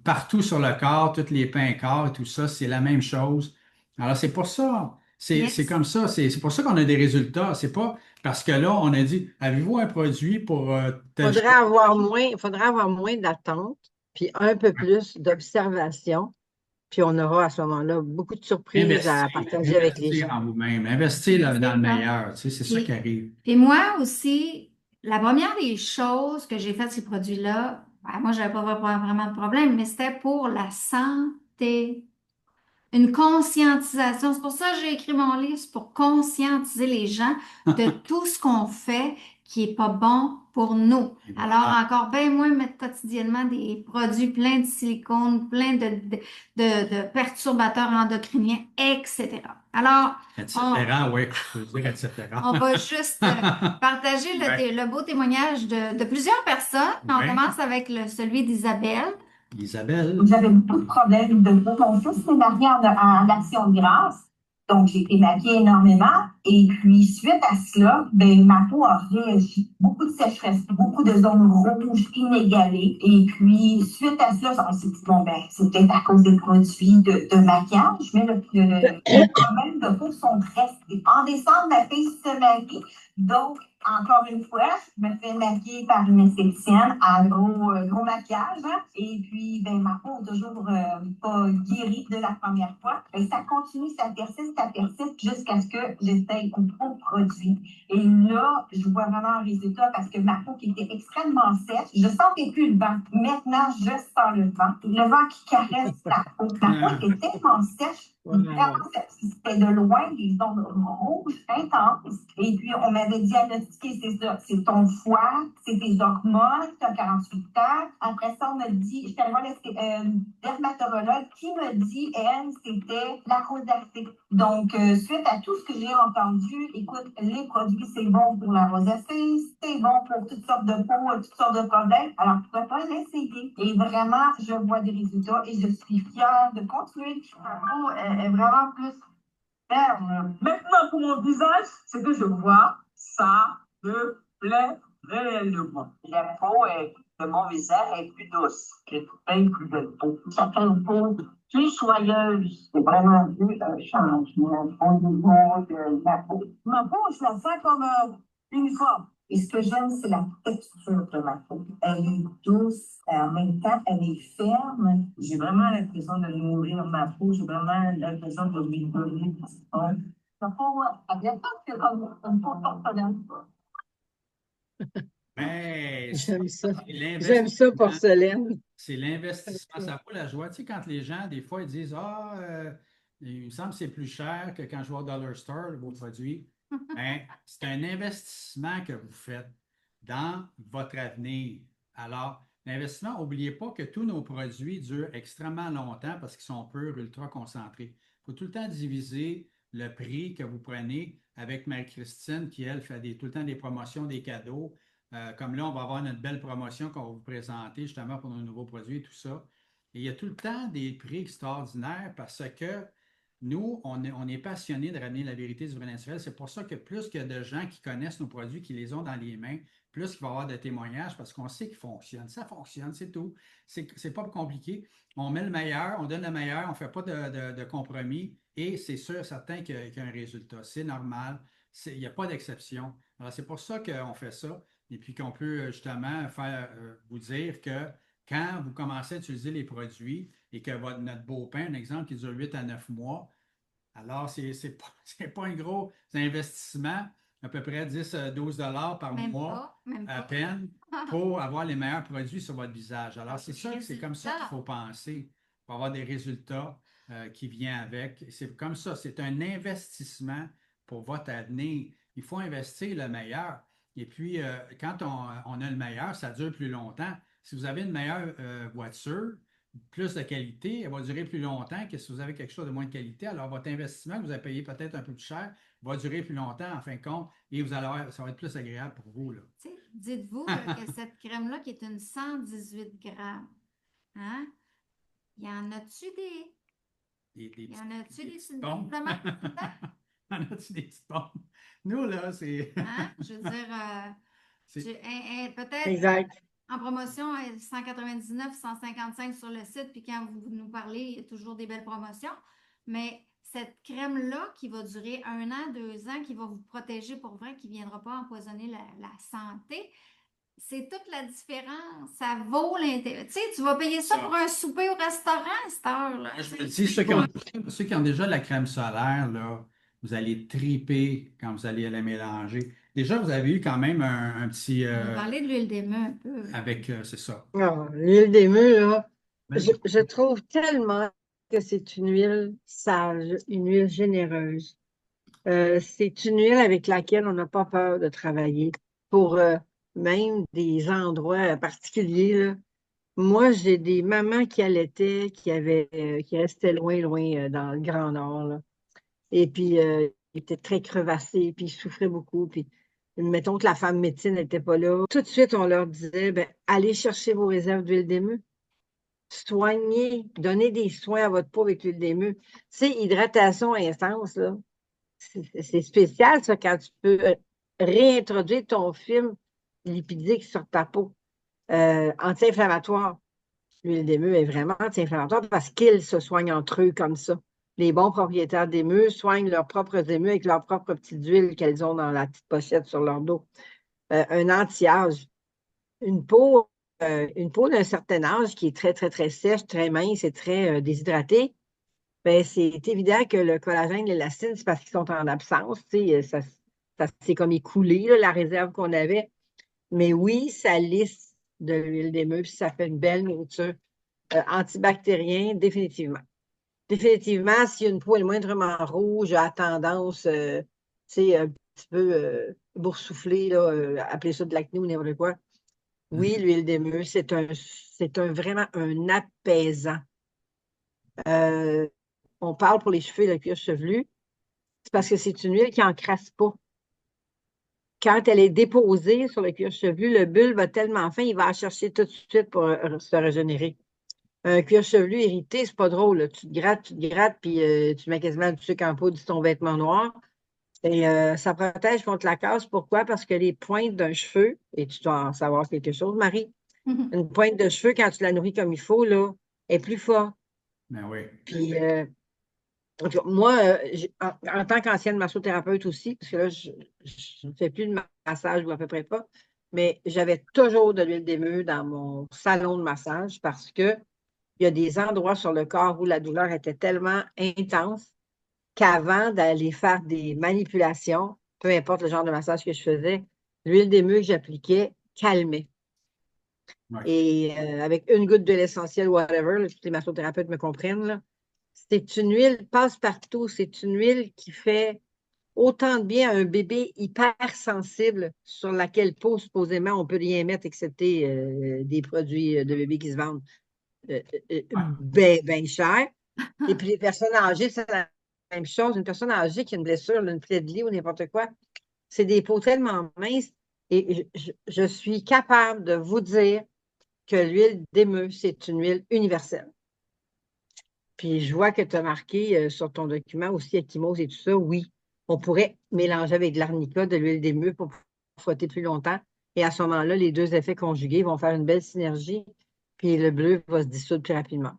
Partout sur le corps, tous les pains corps et tout ça, c'est la même chose. Alors, c'est pour ça. C'est Yes. comme ça. C'est pour ça qu'on a des résultats. C'est pas parce que là, on a dit, avez-vous un produit pour telle chose? Faudrait avoir moins d'attentes, puis un peu plus d'observation, puis on aura à ce moment-là beaucoup de surprises à partager avec les Investir gens. en vous-même, investir là, dans le Absolument. meilleur. Tu sais, c'est ça qui Puis, arrive. puis moi aussi, la première des choses que j'ai fait ces produits-là, ben, moi, j'avais pas vraiment de problème, mais c'était pour la santé. Une conscientisation. C'est pour ça que j'ai écrit mon livre, c'est pour conscientiser les gens de tout ce qu'on fait qui est pas bon pour nous. Et Alors, voilà. encore bien moins mettre quotidiennement des produits pleins de silicone, pleins de perturbateurs endocriniens, etc. Alors, on, Etc. Oui, je veux dire, etc. on va juste partager Ouais. le beau témoignage de plusieurs personnes. On Ouais. commence avec celui d'Isabelle. Isabelle. J'avais beaucoup de problèmes de peau. Mon fils s'est marié en action de grâce. Donc, j'ai été maquillée énormément. Et puis, suite à cela, ben, ma peau a réagi. Beaucoup de sécheresse, beaucoup de zones rouges inégalées. Et puis, suite à cela, on s'est dit, bon, ben, c'est peut-être à cause des produits de maquillage, mais les problèmes de peau sont restés. En décembre, ma fille se marie. Donc, encore une fois, je me fais maquiller par une esthéticienne à gros maquillage. Hein. Et puis, ben, ma peau n'a toujours pas guéri de la première fois. Et ça continue, ça persiste jusqu'à ce que j'essaye un gros produit. Et là, je vois vraiment un résultat parce que ma peau qui était extrêmement sèche, je sentais plus le vent. Maintenant, je sens le vent. Le vent qui caresse la peau. Ma peau était tellement sèche. Vraiment, c'était de loin des zones rouges intenses. Et puis, on m'avait diagnostiqué, c'est ça, c'est ton foie, c'est tes hormones, tu as 48 ans. Après ça, on me dit, je suis allée voir le dermatologue qui me dit, elle, c'était la rosacée. Donc, suite à tout ce que j'ai entendu, écoute, les produits, c'est bon pour la rosacée, c'est bon pour toutes sortes de peaux, toutes sortes de problèmes. Alors, pourquoi pas l'essayer? Et vraiment, je vois des résultats et je suis fière de continuer. Ma peau est vraiment plus ferme. Maintenant, pour mon visage, c'est que je vois ça me plaît réellement. La peau de mon visage est plus douce. J'ai bien plus belle peau. Ça fait une peau plus soyeuse. C'est vraiment vu un changement au niveau de la peau. Ma peau, je la sens comme uniforme. Et ce que j'aime, c'est la texture de ma peau. Elle est douce, en même temps, elle est ferme. J'ai vraiment l'impression de nourrir ma peau. J'ai vraiment l'impression de lui donner du temps. Ma peau, elle vient pas comme une peau porcelaine. Ben, J'aime ça. c'est J'aime ça, l'investissement. porcelaine. C'est l'investissement. Ça vaut la joie. Tu sais, quand les gens, des fois, ils disent, ah, il me semble que c'est plus cher que quand je vais au Dollar Store, vos produits. Ben, c'est un investissement que vous faites dans votre avenir. Alors, l'investissement, n'oubliez pas que tous nos produits durent extrêmement longtemps parce qu'ils sont purs, ultra concentrés. Il faut tout le temps diviser le prix que vous prenez avec Marie-Christine qui, elle, fait tout le temps des promotions, des cadeaux. Comme là, on va avoir notre belle promotion qu'on va vous présenter justement pour nos nouveaux produits et tout ça. Et il y a tout le temps des prix extraordinaires parce que nous, on est passionnés de ramener la vérité du vrai naturel. C'est pour ça que plus qu'il y a de gens qui connaissent nos produits, qui les ont dans les mains, plus il va y avoir de témoignages parce qu'on sait qu'ils fonctionnent. Ça fonctionne, c'est tout. C'est pas compliqué. On met le meilleur, on donne le meilleur, on ne fait pas de compromis et c'est sûr, certain qu'il y a un résultat. C'est normal. Il n'y a pas d'exception. Alors, c'est pour ça qu'on fait ça et puis qu'on peut justement faire vous dire que quand vous commencez à utiliser les produits et que notre beau pain, un exemple, qui dure 8 à 9 mois, alors c'est pas, c'est pas un gros investissement, à peu près 10 à 12 $ par mois Même à pas. peine pour avoir les meilleurs produits sur votre visage. Alors, c'est ça, c'est comme ça qu'il Résultat. faut penser pour avoir des résultats qui viennent avec. C'est comme ça, c'est un investissement pour votre avenir. Il faut investir le meilleur. Et puis, quand on a le meilleur, ça dure plus longtemps. Si vous avez une meilleure voiture, plus de qualité, elle va durer plus longtemps que si vous avez quelque chose de moins de qualité. Alors, votre investissement que vous avez payé peut-être un peu plus cher va durer plus longtemps en fin de compte et vous allez ça va être plus agréable pour vous, là. Tu sais, dites-vous là, que cette crème-là, qui est une 118 grammes, hein? Il y en a-tu des. Il y en a-tu des petites bombes? de même dedans? En a-tu des petites bombes? Nous, là, c'est. Hein? Je veux dire, c'est- peut-être Exact. en promotion, 199, 155 sur le site, puis quand vous nous parlez, il y a toujours des belles promotions. Mais cette crème-là qui va durer 1 an, 2 ans, qui va vous protéger pour vrai, qui ne viendra pas empoisonner la santé, c'est toute la différence. Ça vaut l'intérêt. Tu sais, tu vas payer ça pour un souper au restaurant à cette heure-là. Je vous le dis, ceux qui ont déjà la crème solaire, là, vous allez triper quand vous allez la mélanger. Déjà, vous avez eu quand même un petit. On va parler de l'huile d'émeu un peu. Avec, c'est ça. Ah, l'huile d'émeu, là, Même je trouve tellement que c'est une huile sage, une huile généreuse. C'est une huile avec laquelle on n'a pas peur de travailler pour même des endroits particuliers, là. Moi, j'ai des mamans qui allaitaient, qui restaient loin, loin dans le Grand Nord, là. Et puis, ils étaient très crevassés, puis ils souffraient beaucoup. Puis, mettons que la femme médecine n'était pas là. Tout de suite, on leur disait, ben, allez chercher vos réserves d'huile d'émeu. Soignez, donnez des soins à votre peau avec l'huile d'émeu. Tu sais, hydratation intense, là. C'est spécial, ça, quand tu peux réintroduire ton film lipidique sur ta peau. Anti-inflammatoire. L'huile d'émeu est vraiment anti-inflammatoire parce qu'ils se soignent entre eux comme ça. Les bons propriétaires d'émeu soignent leurs propres émeus avec leurs propres petites huiles qu'elles ont dans la petite pochette sur leur dos. Un anti-âge. Une peau, d'un certain âge qui est très, très, très sèche, très mince et très déshydratée, ben, c'est évident que le collagène, l'élastine, c'est parce qu'ils sont en absence. Tu sais, ça s'est comme écoulé, là, la réserve qu'on avait. Mais oui, ça lisse de l'huile d'émeu, puis ça fait une belle nourriture. Antibactérien, définitivement. Définitivement, si une peau est moindrement rouge, a tendance, tu sais, un petit peu boursouflée, là, appelez ça de l'acné ou n'importe quoi. Oui, l'huile d'émeu, c'est vraiment un apaisant. On parle pour les cheveux et le cuir chevelu, c'est parce que c'est une huile qui n'encrasse pas. Quand elle est déposée sur le cuir chevelu, le bulbe va tellement fin, il va la chercher tout de suite pour se régénérer. Un cuir chevelu irrité, c'est pas drôle, là. Tu te grattes, puis tu mets quasiment du sucre en poudre sur ton vêtement noir. Et ça protège contre la casse. Pourquoi? Parce que les pointes d'un cheveu, et tu dois en savoir quelque chose, Marie, une pointe de cheveux, quand tu la nourris comme il faut, là, est plus forte. Ben oui. Puis, moi, en tant qu'ancienne massothérapeute aussi, parce que là, je ne fais plus de massage ou à peu près pas, mais j'avais toujours de l'huile d'émeu dans mon salon de massage parce que il y a des endroits sur le corps où la douleur était tellement intense qu'avant d'aller faire des manipulations, peu importe le genre de massage que je faisais, l'huile d'émeu que j'appliquais calmait. Ouais. Et avec une goutte d'huile essentielle, whatever, là, tous les massothérapeutes me comprennent, là, c'est une huile passe-partout. C'est une huile qui fait autant de bien à un bébé hypersensible sur laquelle peau, supposément, on ne peut rien mettre excepté des produits de bébé qui se vendent bien cher. Et puis les personnes âgées, c'est la même chose. Une personne âgée qui a une blessure, une plaie de lit ou n'importe quoi, c'est des peaux tellement minces. Et je suis capable de vous dire que l'huile d'émeu, c'est une huile universelle. Puis je vois que tu as marqué sur ton document aussi Ekimos et tout ça. Oui, on pourrait mélanger avec de l'arnica, de l'huile d'émeu pour frotter plus longtemps. Et à ce moment-là, les deux effets conjugués vont faire une belle synergie. Puis le bleu va se dissoudre plus rapidement.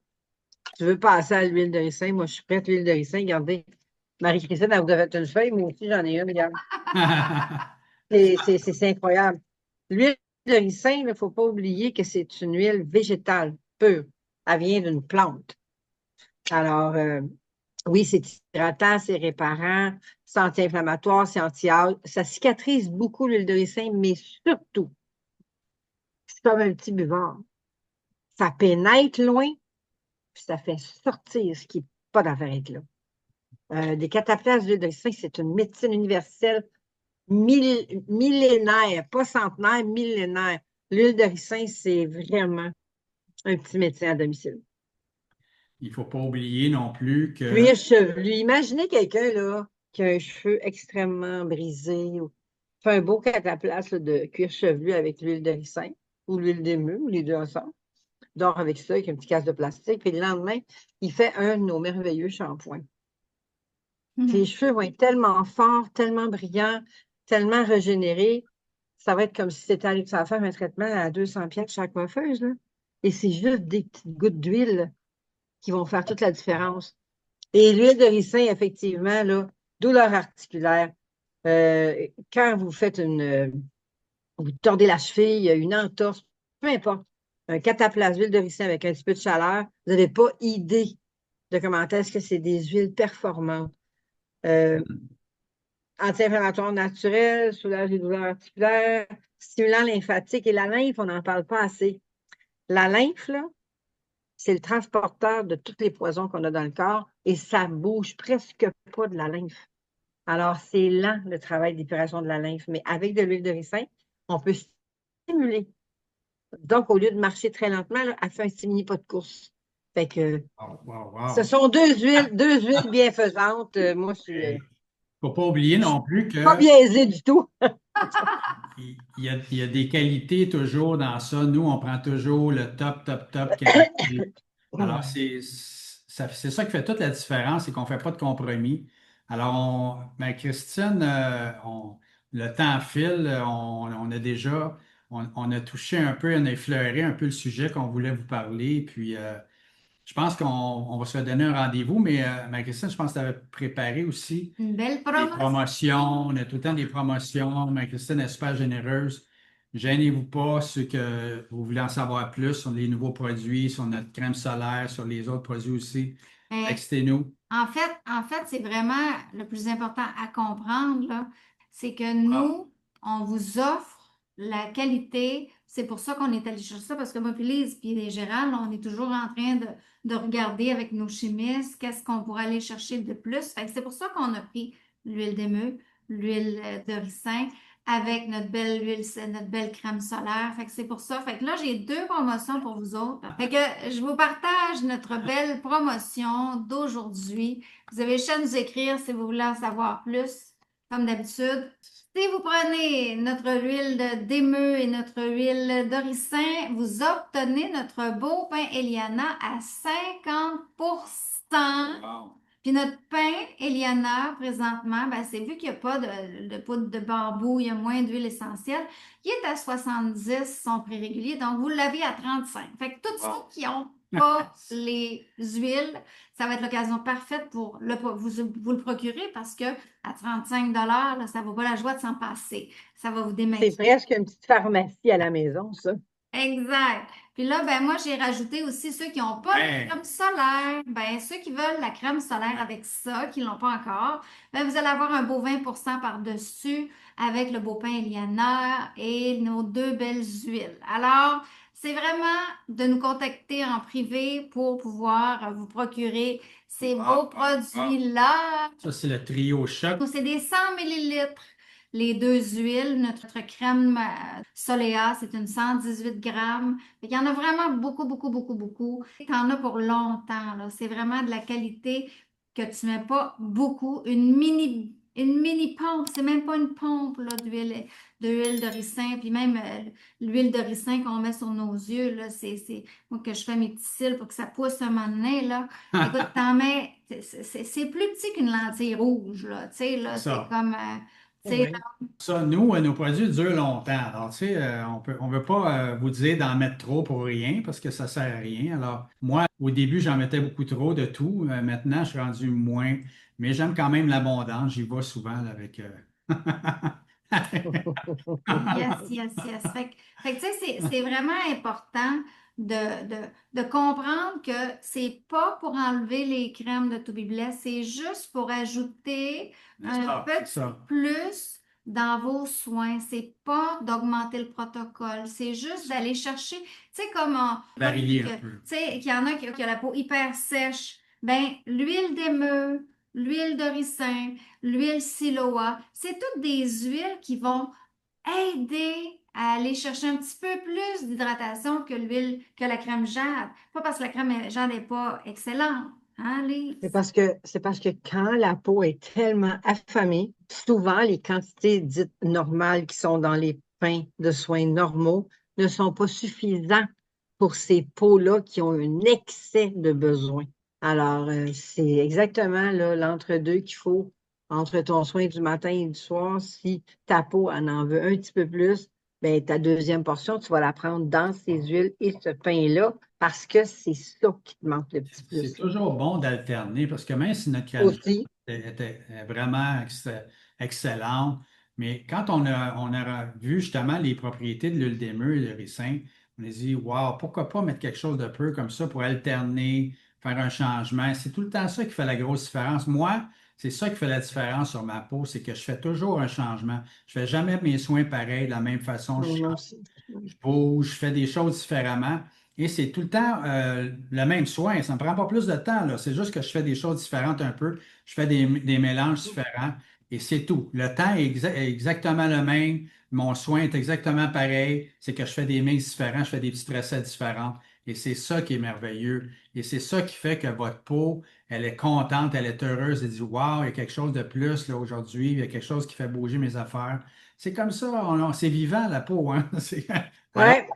Tu veux passer à l'huile de ricin? Moi, je suis prête, l'huile de ricin. Regardez, Marie-Christine, elle vous a fait une feuille. Moi aussi, j'en ai une, regarde. C'est incroyable. L'huile de ricin, il ne faut pas oublier que c'est une huile végétale pure. Elle vient d'une plante. Alors, oui, c'est hydratant, c'est réparant, c'est anti-inflammatoire, c'est anti-âge. Ça cicatrise beaucoup l'huile de ricin, mais surtout, c'est comme un petit buvard. Ça pénètre loin, puis ça fait sortir ce qui n'est pas d'affaire être là. Des cataplasmes d'huile de ricin, c'est une médecine universelle millénaire, pas centenaire, millénaire. L'huile de ricin, c'est vraiment un petit médecin à domicile. Il ne faut pas oublier non plus que... Cuir chevelu. Imaginez quelqu'un là, qui a un cheveu extrêmement brisé, ou fait un beau cataplasme de cuir chevelu avec l'huile de ricin ou l'huile d'émeu, ou les deux ensemble. Dort avec ça, avec une petite casse de plastique. Puis le lendemain, il fait un de nos merveilleux shampoings. Ses cheveux vont être tellement forts, tellement brillants, tellement régénérés. Ça va être comme si c'était allé ça faire un traitement à 200 pièces chaque coiffeuse, là. Et c'est juste des petites gouttes d'huile qui vont faire toute la différence. Et l'huile de ricin, effectivement, là, douleur articulaire. Quand vous faites vous tordez la cheville, une entorse, peu importe, un cataplasme d'huile de ricin avec un petit peu de chaleur, vous n'avez pas idée de comment est-ce que c'est des huiles performantes. Anti-inflammatoire naturel, soulage les douleurs articulaires, stimulant lymphatique et la lymphe, on n'en parle pas assez. La lymphe, là, c'est le transporteur de tous les poisons qu'on a dans le corps et ça bouge presque pas de la lymphe. Alors, c'est lent le travail d'épuration de la lymphe, mais avec de l'huile de ricin, on peut stimuler. Donc, au lieu de marcher très lentement, là, elle fait un petit mini pas de course. Fait que ce sont deux huiles bienfaisantes. Moi, je suis Il ne faut pas oublier non plus pas que biaisée du tout. il y a des qualités toujours dans ça. Nous, on prend toujours le top, top, top qualité. Alors, c'est ça qui fait toute la différence, c'est qu'on ne fait pas de compromis. Alors, ben, Christine, le temps file, on a déjà, on a touché un peu, on a effleuré un peu le sujet qu'on voulait vous parler. Puis, je pense qu'on va se donner un rendez-vous, mais Marie-Christine, je pense que tu avais préparé aussi Une belle des promotion. promotions. On a tout le temps des promotions. Marie-Christine est super généreuse. Gênez-vous pas, ceux que vous voulez en savoir plus sur les nouveaux produits, sur notre crème solaire, sur les autres produits aussi. Textez-nous. En fait, c'est vraiment le plus important à comprendre, là, c'est que nous, on vous offre la qualité. C'est pour ça qu'on est allé chercher ça, parce que moi, puis Lise, puis les Gérald, on est toujours en train de regarder avec nos chimistes qu'est-ce qu'on pourrait aller chercher de plus. Fait que c'est pour ça qu'on a pris l'huile d'émeu, l'huile de ricin, avec notre belle crème solaire. Fait que c'est pour ça. Fait que là, j'ai deux promotions pour vous autres. Fait que je vous partage notre belle promotion d'aujourd'hui. Vous avez juste à nous écrire si vous voulez en savoir plus, comme d'habitude. Si vous prenez notre huile d'émeu et notre huile de ricin, vous obtenez notre beau pain Eliana à 50%. Wow. Puis notre pain Eliana, présentement, ben, c'est vu qu'il n'y a pas de poudre de bambou, il y a moins d'huile essentielle. Il est à 70, son prix régulier, donc vous l'avez à 35. Fait que tous ceux qui n'ont pas les huiles, ça va être l'occasion parfaite pour vous le procurer parce que à 35 là, ça ne vaut pas la joie de s'en passer. Ça va vous démaquiller. C'est presque une petite pharmacie à la maison, ça. Exact. Puis là, ben moi, j'ai rajouté aussi ceux qui n'ont pas la Ouais. crème solaire. Ben, ceux qui veulent la crème solaire avec ça, qui ne l'ont pas encore, ben, vous allez avoir un beau 20% par-dessus avec le beau pain Eliana et nos deux belles huiles. Alors, c'est vraiment de nous contacter en privé pour pouvoir vous procurer ces beaux produits-là. Ça, c'est le trio choc. C'est des 100 millilitres. Les deux huiles, notre crème Solea, c'est une 118 grammes. Il y en a vraiment beaucoup, beaucoup, beaucoup, beaucoup. Tu en as pour longtemps, là. C'est vraiment de la qualité que tu ne mets pas beaucoup. Une mini une mini pompe, c'est même pas une pompe là, d'huile de ricin, puis même l'huile de ricin qu'on met sur nos yeux, là, moi que je fais mes petits cils pour que ça pousse un moment donné, là. Écoute, t'en mets, c'est plus petit qu'une lentille rouge, là, tu sais, là, c'est Ça. comme, tu sais, Oui. Ça, nous, nos produits durent longtemps. Alors, tu sais, on veut pas vous dire d'en mettre trop pour rien parce que ça sert à rien. Alors, moi, au début, j'en mettais beaucoup trop de tout. Maintenant, je suis rendu moins. Mais j'aime quand même l'abondance. J'y vais souvent là, avec. yes, yes, yes. Fait que, tu sais, c'est vraiment important de comprendre que c'est pas pour enlever les crèmes de Toby Bless, c'est juste pour ajouter un C'est petit ça. plus dans vos soins. C'est pas d'augmenter le protocole, c'est juste d'aller chercher, tu sais, Varier un tu peu. sais, qu'il y en a qui ont la peau hyper sèche. Ben, l'huile d'émeu, l'huile de ricin, l'huile Siloa, c'est toutes des huiles qui vont aider à aller chercher un petit peu plus d'hydratation que la crème jade. Pas parce que la crème jade n'est pas excellente, hein, Lise? C'est parce que quand la peau est tellement affamée, souvent les quantités dites normales qui sont dans les pains de soins normaux ne sont pas suffisants pour ces peaux-là qui ont un excès de besoin. Alors, c'est exactement là, l'entre-deux qu'il faut entre ton soin du matin et du soir. Si ta peau en veut un petit peu plus, ben, ta deuxième portion, tu vas la prendre dans ces huiles et ce pain-là parce que c'est ça qui te manque le petit C'est plus. toujours bon d'alterner parce que même si notre crème Aussi. était vraiment excellente, mais quand on a vu justement les propriétés de l'huile d'émeu et de ricin, on a dit, wow, pourquoi pas mettre quelque chose de peu comme ça pour alterner, faire un changement. C'est tout le temps ça qui fait la grosse différence. Moi, c'est ça qui fait la différence sur ma peau, c'est que je fais toujours un changement. Je fais jamais mes soins pareils de la même façon. Moi aussi. Je bouge, je fais des choses différemment. Et c'est tout le temps le même soin. Ça ne me prend pas plus de temps, là. C'est juste que je fais des choses différentes un peu. Je fais des mélanges différents et c'est tout. Le temps est exactement le même. Mon soin est exactement pareil. C'est que je fais des mix différents, je fais des petites recettes différentes. Et c'est ça qui est merveilleux. Et c'est ça qui fait que votre peau, elle est contente, elle est heureuse. Elle dit, waouh, il y a quelque chose de plus là aujourd'hui. Il y a quelque chose qui fait bouger mes affaires. C'est comme ça, c'est vivant la peau, hein? Alors, Ouais,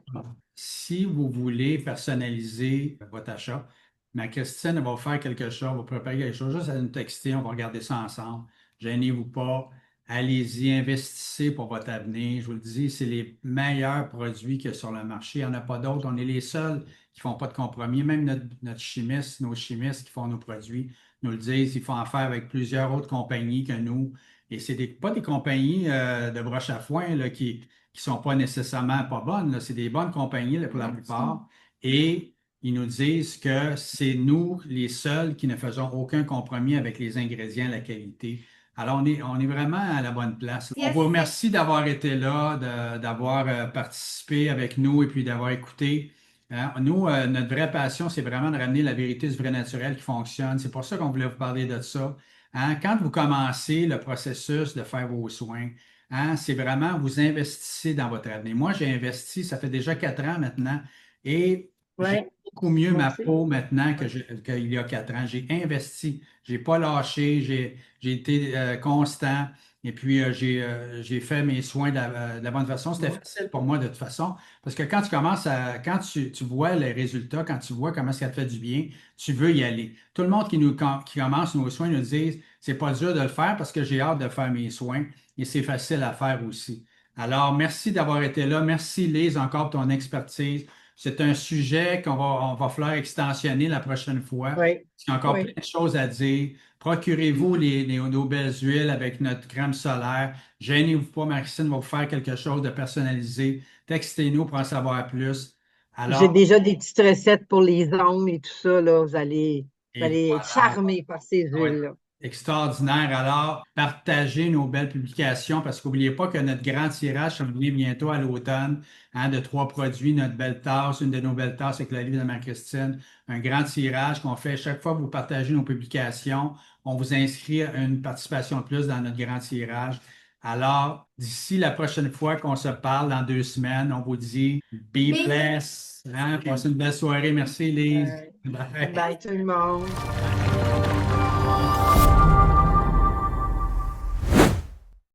si vous voulez personnaliser votre achat, ma Christine va vous faire quelque chose, va préparer quelque chose, juste à nous texter, on va regarder ça ensemble. Gênez-vous pas, allez-y, investissez pour votre avenir. Je vous le dis, c'est les meilleurs produits qu'il y a sur le marché. Il n'y en a pas d'autres. On est les seuls qui ne font pas de compromis. Même notre chimiste, nos chimistes qui font nos produits nous le disent. Ils font affaire avec plusieurs autres compagnies que nous. Et ce n'est pas des compagnies de broche à foin là, qui sont pas nécessairement pas bonnes, là. C'est des bonnes compagnies là, pour la plupart. Et ils nous disent que c'est nous les seuls qui ne faisons aucun compromis avec les ingrédients, la qualité. Alors, on est vraiment à la bonne place. On Yes. vous remercie d'avoir été là, d'avoir participé avec nous et puis d'avoir écouté. Hein. Nous, notre vraie passion, c'est vraiment de ramener la vérité du vrai naturel qui fonctionne. C'est pour ça qu'on voulait vous parler de ça. Hein. Quand vous commencez le processus de faire vos soins, hein, c'est vraiment vous investissez dans votre avenir. Moi, j'ai investi, ça fait déjà 4 ans maintenant, et j'ai ouais, beaucoup mieux moi ma aussi. peau maintenant qu'il y a 4 ans. J'ai investi, j'ai pas lâché, j'ai été constant, et puis j'ai fait mes soins de la bonne façon. C'était facile pour moi de toute façon, parce que quand tu commences quand tu vois les résultats, quand tu vois comment ça te fait du bien, tu veux y aller. Tout le monde qui commence nos soins nous dit, c'est pas dur de le faire parce que j'ai hâte de faire mes soins et c'est facile à faire aussi. Alors, merci d'avoir été là. Merci, Lise, encore pour ton expertise. C'est un sujet on va falloir extensionner la prochaine fois. Oui, Il y a encore plein oui. de choses à dire. Procurez-vous nos belles huiles avec notre crème solaire. Gênez-vous pas, Maricine va vous faire quelque chose de personnalisé. Textez-nous pour en savoir plus. J'ai Alors, déjà des petites recettes pour les ongles et tout ça, là. Vous et allez être voilà. charmés par ces Ça va être huiles-là. extraordinaire. Alors, partagez nos belles publications parce qu'oubliez pas que notre grand tirage s'en vient bientôt à l'automne, hein, de 3 produits, notre belle tasse, une de nos belles tasses avec la livre de Marie-Christine, un grand tirage qu'on fait chaque fois que vous partagez nos publications. On vous inscrit à une participation de plus dans notre grand tirage. Alors, d'ici la prochaine fois qu'on se parle dans 2 semaines, on vous dit be Bing! blessed. Hein, passez une belle soirée. Merci, Lise. Bye. Bye tout le monde.